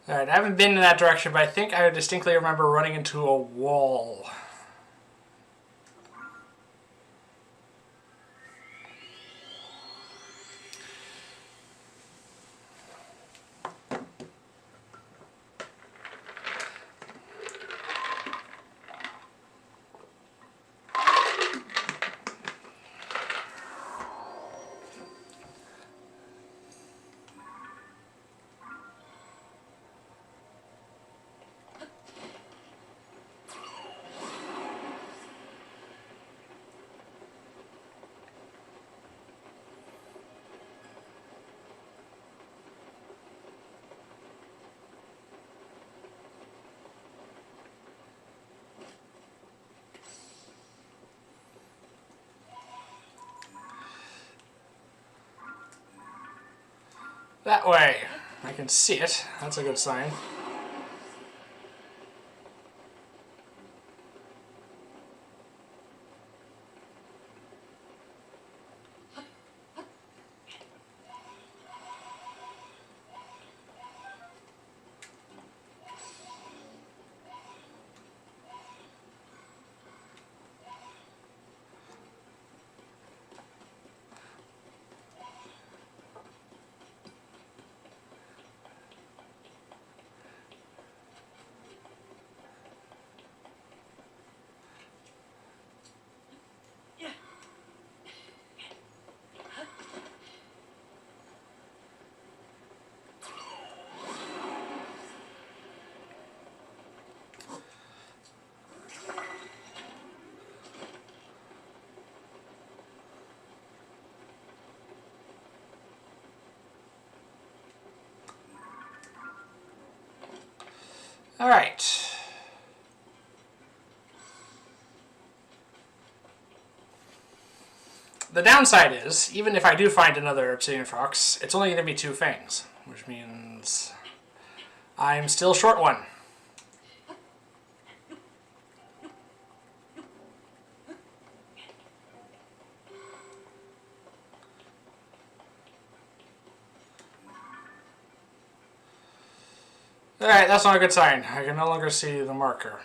Alright, I haven't been in that direction, but I think I distinctly remember running into a wall. That way. I can see it. That's a good sign. Alright. The downside is, even if I do find another Obsidian Frox, it's only going to be 2 fangs, which means I'm still short one. Alright, that's not a good sign. I can no longer see the marker.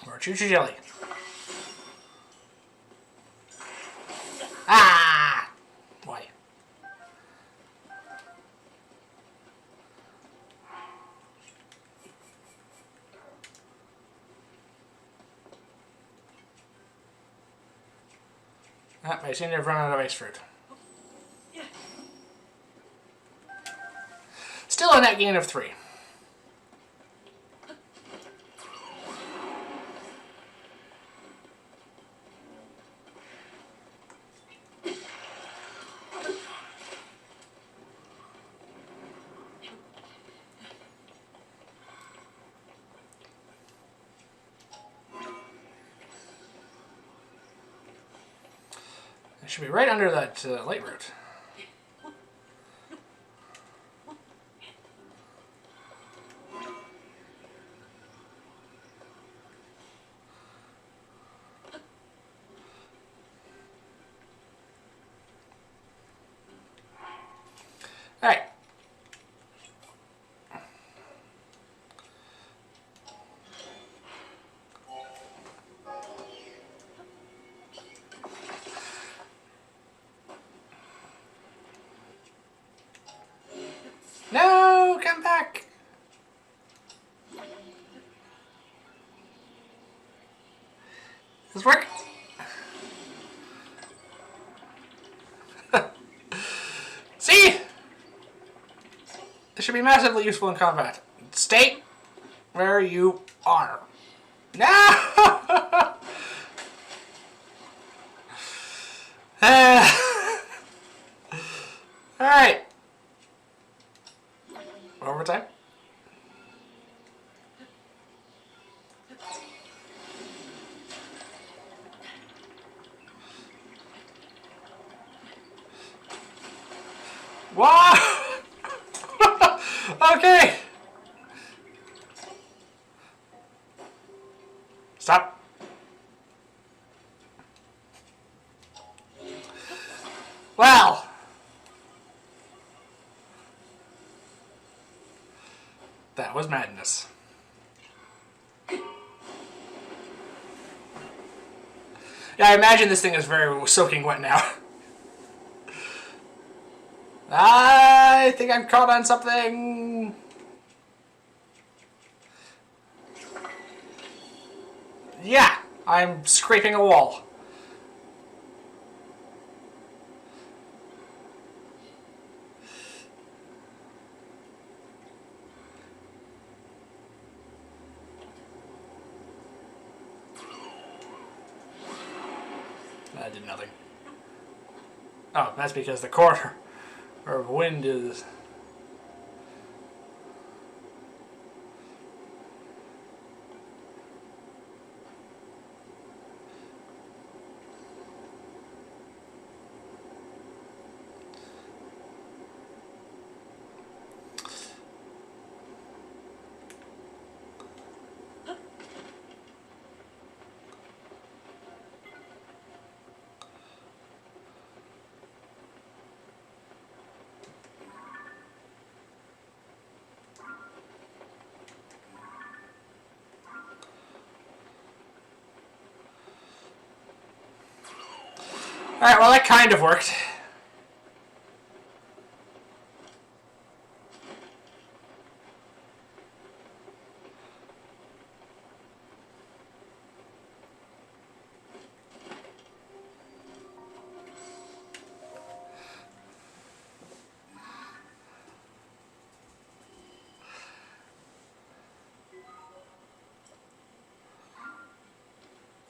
Or choo-choo jelly. Ah! Why? Ah, I seem to have run out of ice fruit. Still a net gain of 3. It should be right under that light root. Alright. No, Does this work? See? This should be massively useful in combat. Stay where you are. No! Alright. Overtime? Wow! Okay. Stop. Well. That was madness. Yeah, I imagine this thing is very soaking wet now. I think I'm caught on something. Yeah, I'm scraping a wall. That did nothing. Oh, that's because the corner of wind is... Alright, well that kind of worked.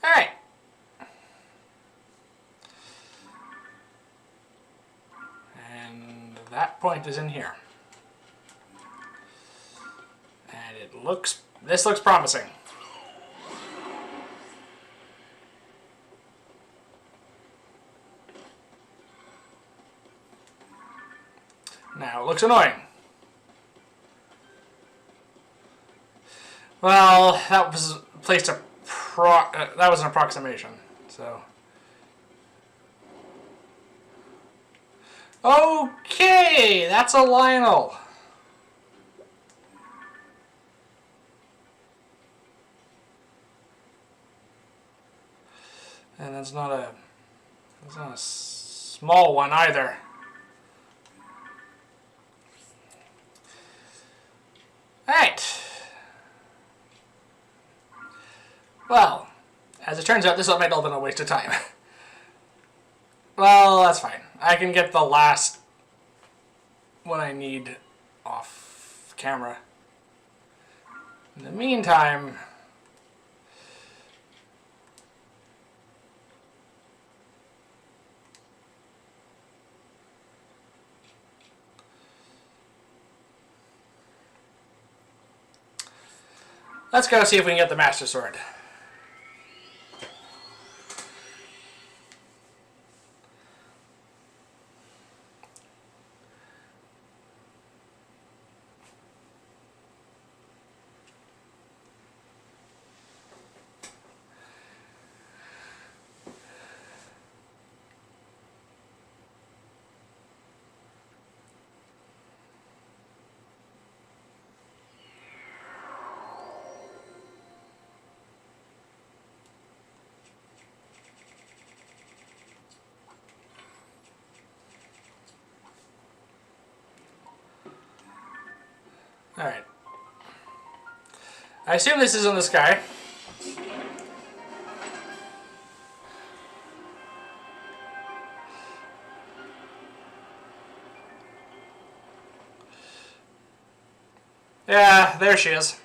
Alright. And that point is in here. And it looks... this looks promising. Now it looks annoying. Well, that was placed a that was an approximation, so... Okay, that's a Lionel. And that's not a small one either. Alright. Well, as it turns out, this might have been a waste of time. Well, that's fine. I can get the last one I need off camera. In the meantime... let's go see if we can get the Master Sword. Alright. I assume this is in the sky. Yeah, there she is.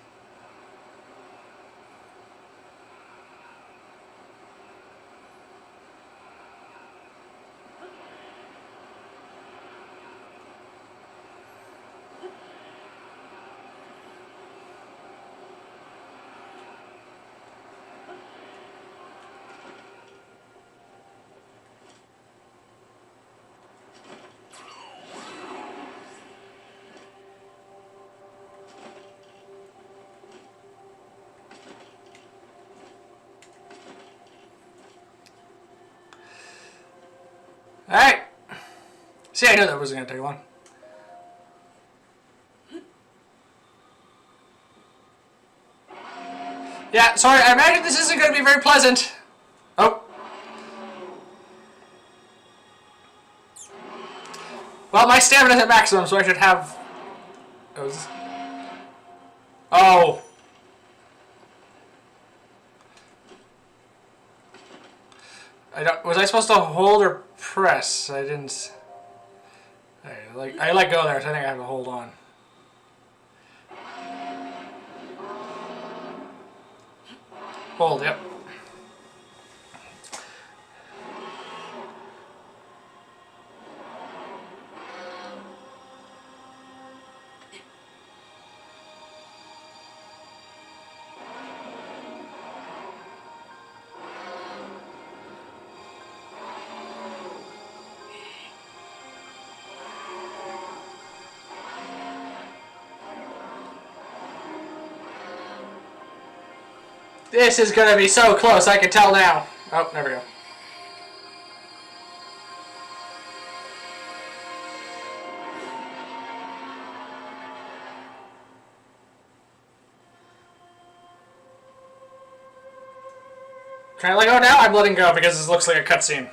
Alright. See, I knew that wasn't going to take long. Yeah, sorry, I imagine this isn't going to be very pleasant. Oh. Well, my stamina's at maximum, so I should have... Oh. Was I supposed to hold or press? I didn't... I let go there, so I think I have to hold on. Hold, yep. This is gonna be so close, I can tell now. Oh, there we go. Can I let go now? I'm letting go because this looks like a cutscene.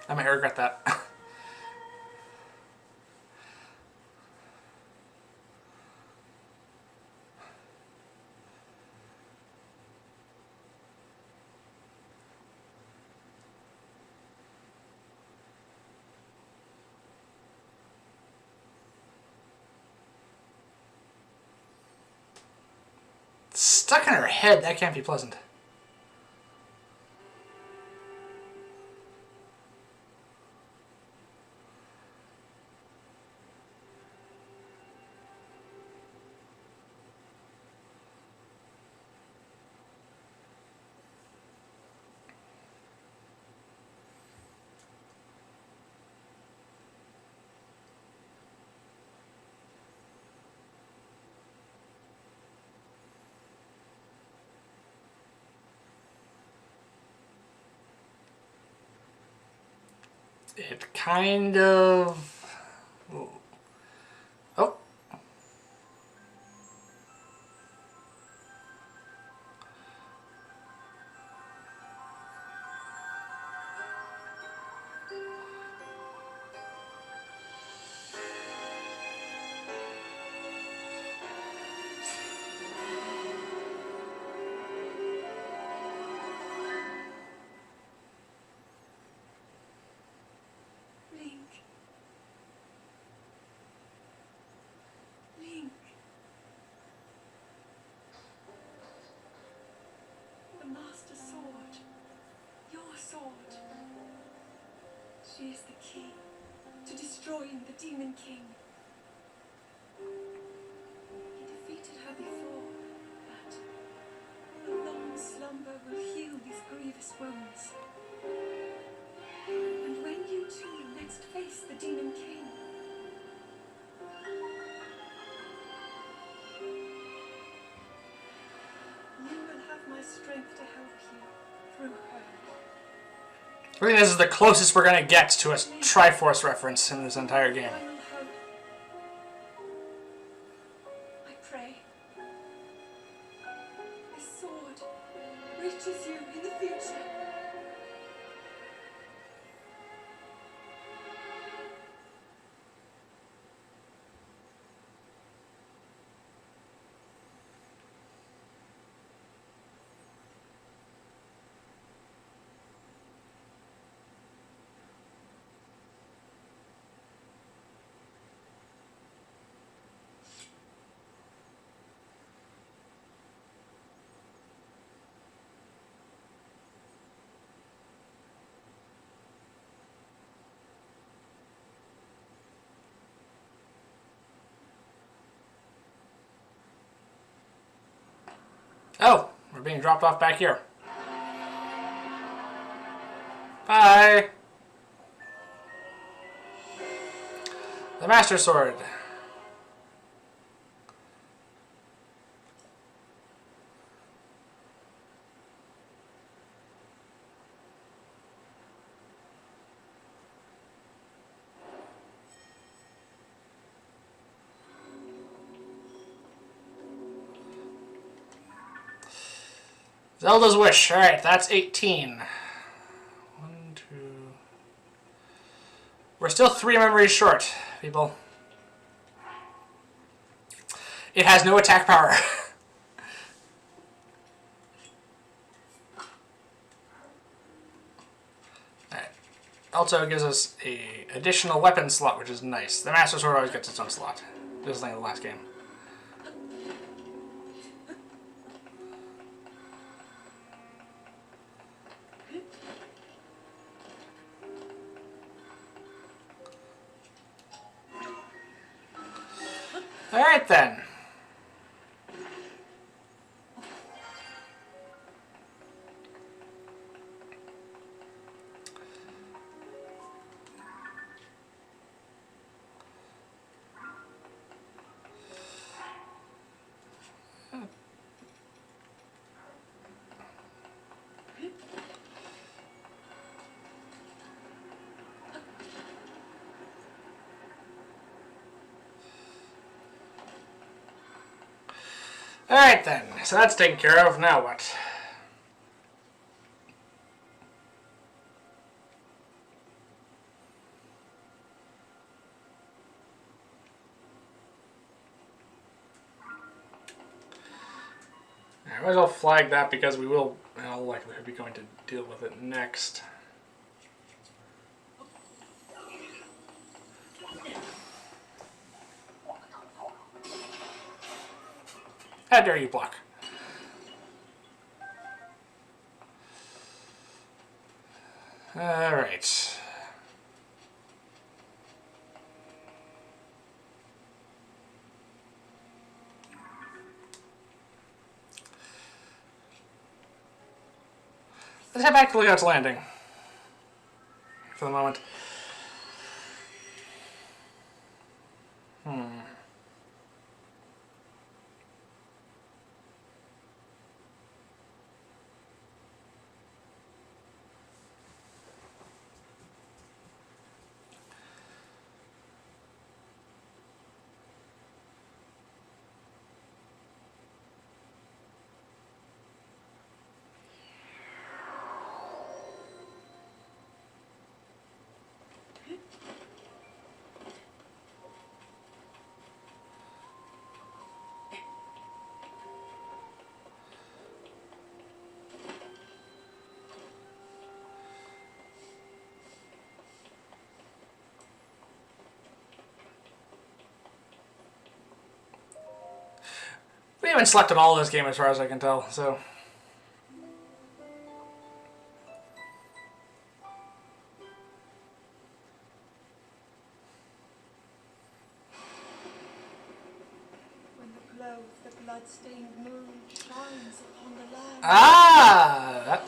I might regret that. Stuck in her head, that can't be pleasant. It kind of... Oh. She is the key to destroying the Demon King. He defeated her before, but a long slumber will heal these grievous wounds. And when you two next face the Demon King, you will have my strength to help you through her. I think this is the closest we're gonna get to a Triforce reference in this entire game. I pray this sword reaches you in the future. Oh, we're being dropped off back here. Bye! The Master Sword. Zelda's Wish. Alright, that's 18. 1, 2... We're still 3 memories short, people. It has no attack power. Alright. Also, it gives us a additional weapon slot, which is nice. The Master Sword always gets its own slot. Just like the last game. Alright then. Alright then, so that's taken care of. Now what? I might as well flag that because we will, in all likelihood, be going to deal with it next. How dare you block? Alright. Let's head back to Lookout's Landing. For the moment. We haven't slept at all this game as far as I can tell, so... When the glow of the blood-stained moon shines upon the land. Ah! That...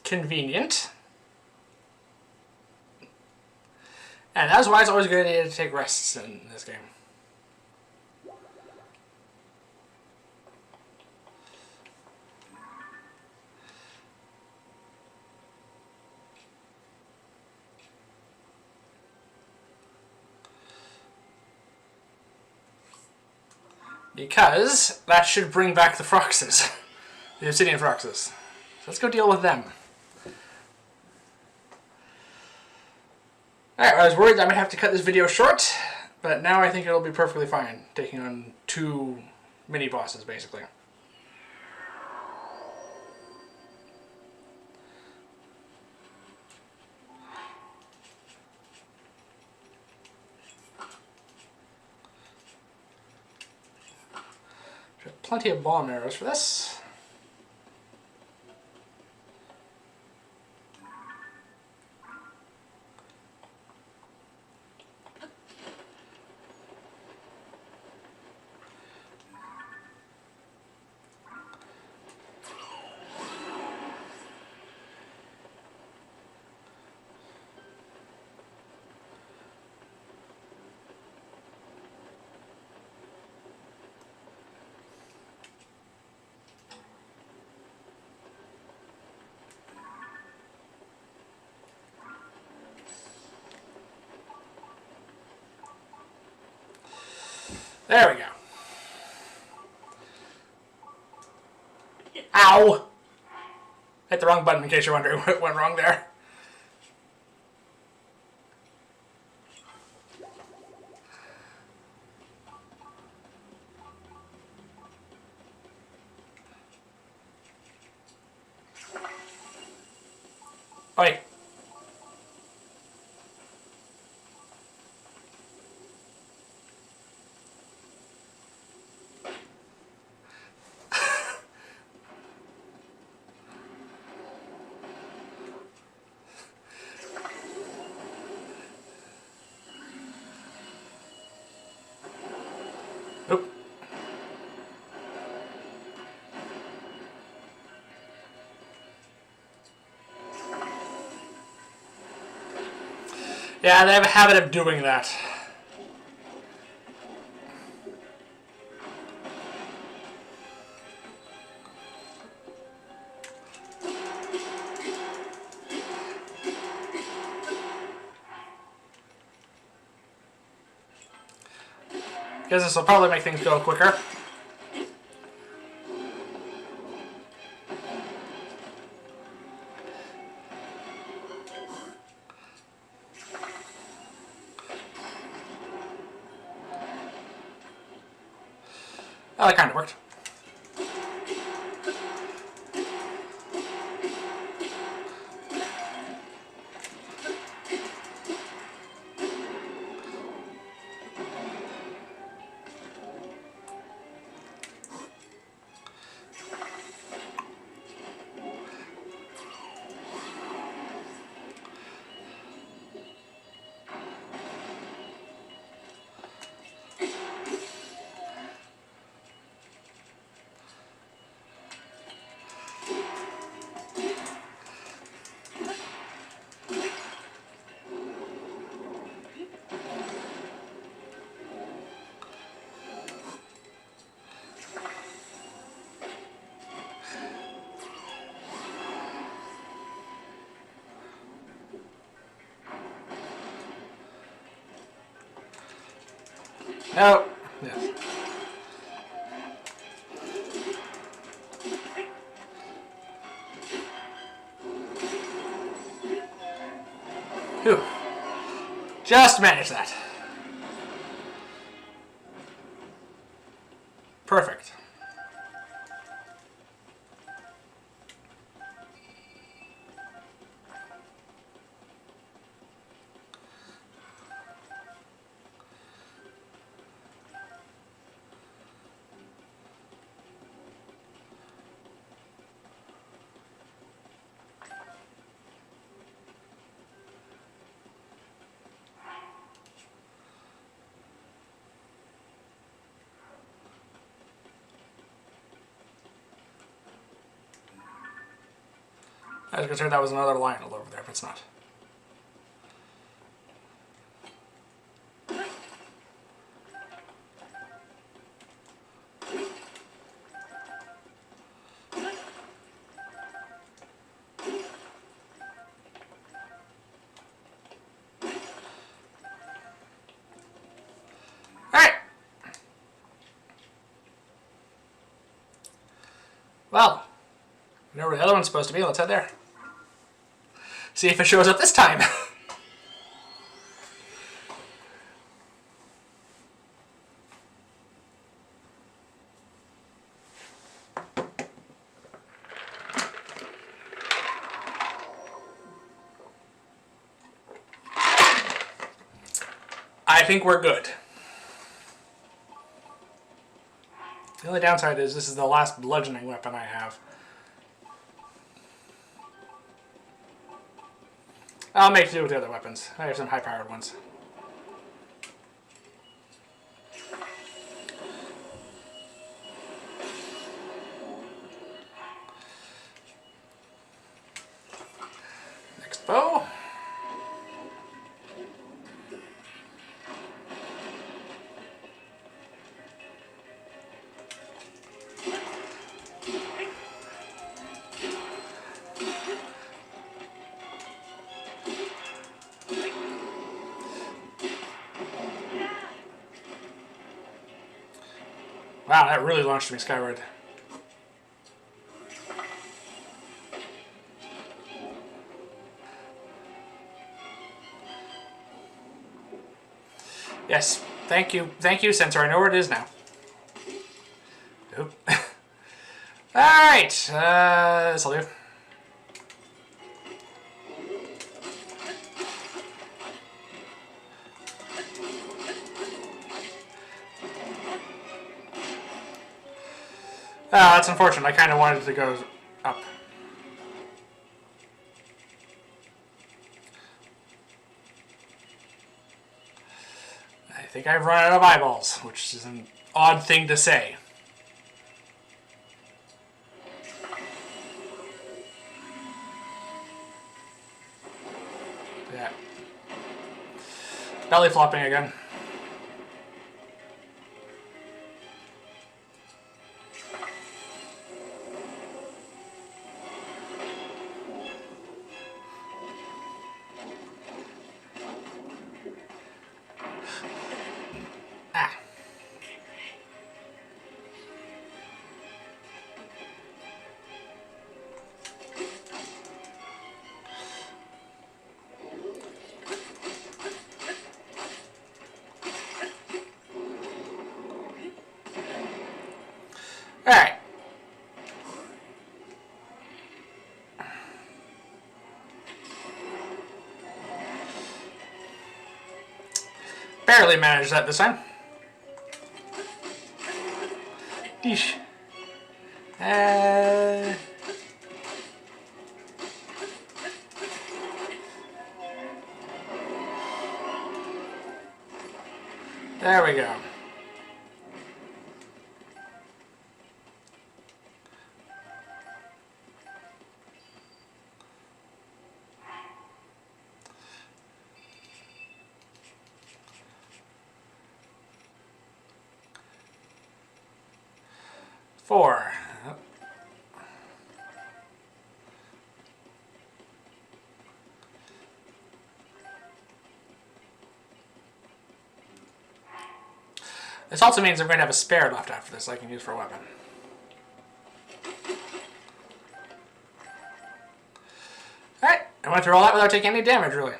Convenient. And that's why it's always a good idea to take rests in this game. Because that should bring back the Froxes. The Obsidian Froxes. So let's go deal with them. Alright, I was worried that I might have to cut this video short, but now I think it'll be perfectly fine, taking on 2 mini-bosses, basically. Plenty of bomb arrows for this. There we go. Ow! Hit the wrong button in case you're wondering what went wrong there. Oi. Oop. Yeah, they have a habit of doing that. Because this will probably make things go quicker. Oh, that kind of worked. No. Yes. Phew. Just managed that. Perfect. I was concerned that was another Lionel over there, but it's not. Alright! Well, we know where the other one's supposed to be. Let's head there. See if it shows up this time. I think we're good. The only downside is this is the last bludgeoning weapon I have. I'll make do with the other weapons. I have some high-powered ones. Next bow. Wow, that really launched me skyward. Yes, thank you, sensor. I know where it is now. Oop. All right, this'll do. That's unfortunate. I kind of wanted it to go up. I think I've run out of eyeballs, which is an odd thing to say. Yeah. Belly flopping again. Ah. All right. Barely managed that this time. Yeesh. There we go. Four. This also means I'm going to have a spare left after this I can use for a weapon. Alright, I went through all that without taking any damage, really.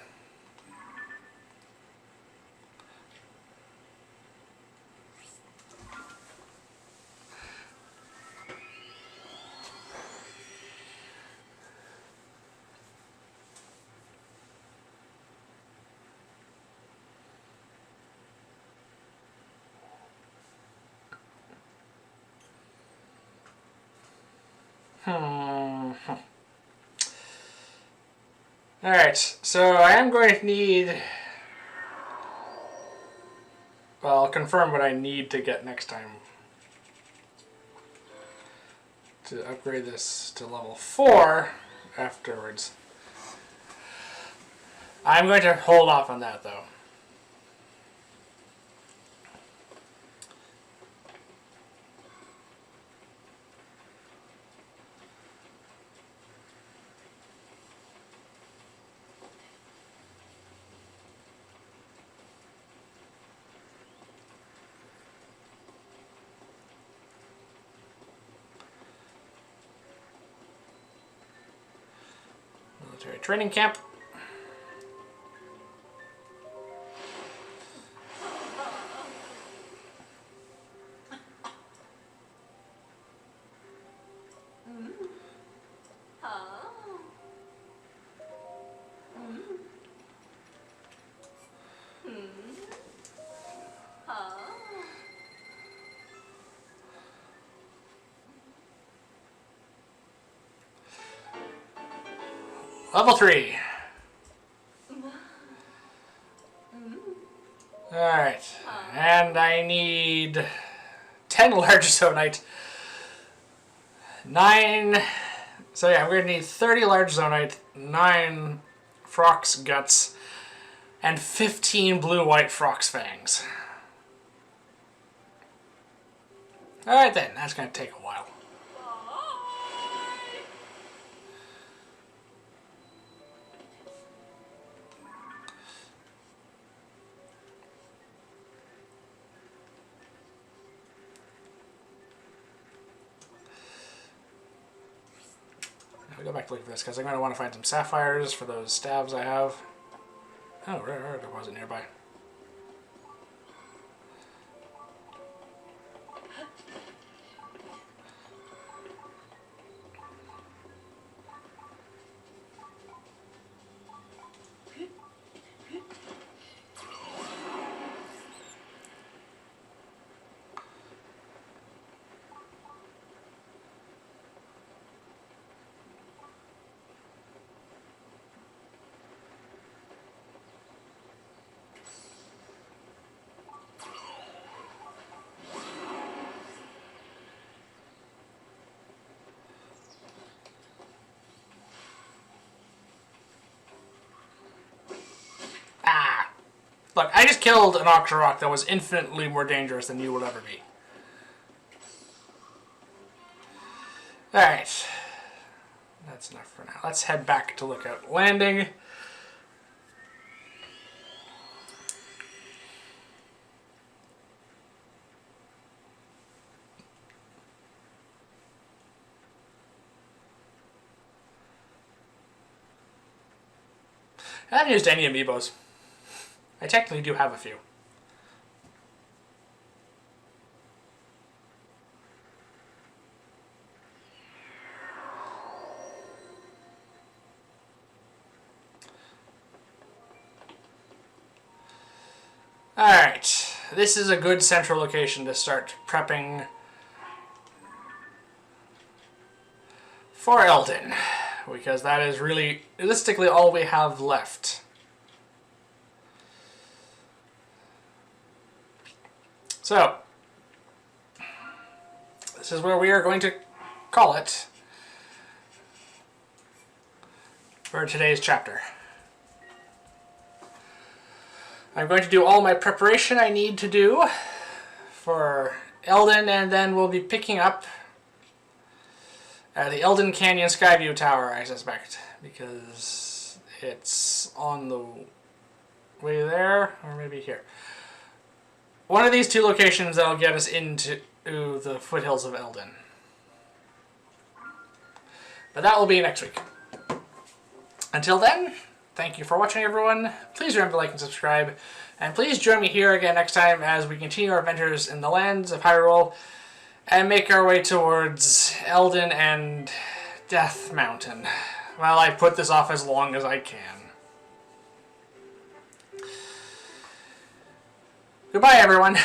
Alright, so I am going to need... Well, I'll confirm what I need to get next time. To upgrade this to level 4 afterwards. I'm going to hold off on that, though. Military training camp. Level 3. Alright. And I need 10 large zonite. 9... So yeah, we're going to need 30 large zonite, 9 Frox guts, and 15 blue-white Frox fangs. Alright then, that's going to take a while. back to look for this because I'm going to want to find some sapphires for those staves I have. Oh, rare deposit nearby. Ah! Look, I just killed an Octorok that was infinitely more dangerous than you will ever be. Alright. That's enough for now. Let's head back to Lookout Landing. I haven't used any amiibos. I technically do have a few. Alright, this is a good central location to start prepping for Eldin, because that is really, realistically, all we have left. So, this is where we are going to call it for today's chapter. I'm going to do all my preparation I need to do for Eldin, and then we'll be picking up the Eldin Canyon Skyview Tower, I suspect, because it's on the way there, or maybe here. One of these two locations that'll get us into the foothills of Eldin. But that will be next week. Until then, thank you for watching, everyone. Please remember to like and subscribe. And please join me here again next time as we continue our adventures in the lands of Hyrule and make our way towards Eldin and Death Mountain. Well, I put this off as long as I can. Goodbye, everyone.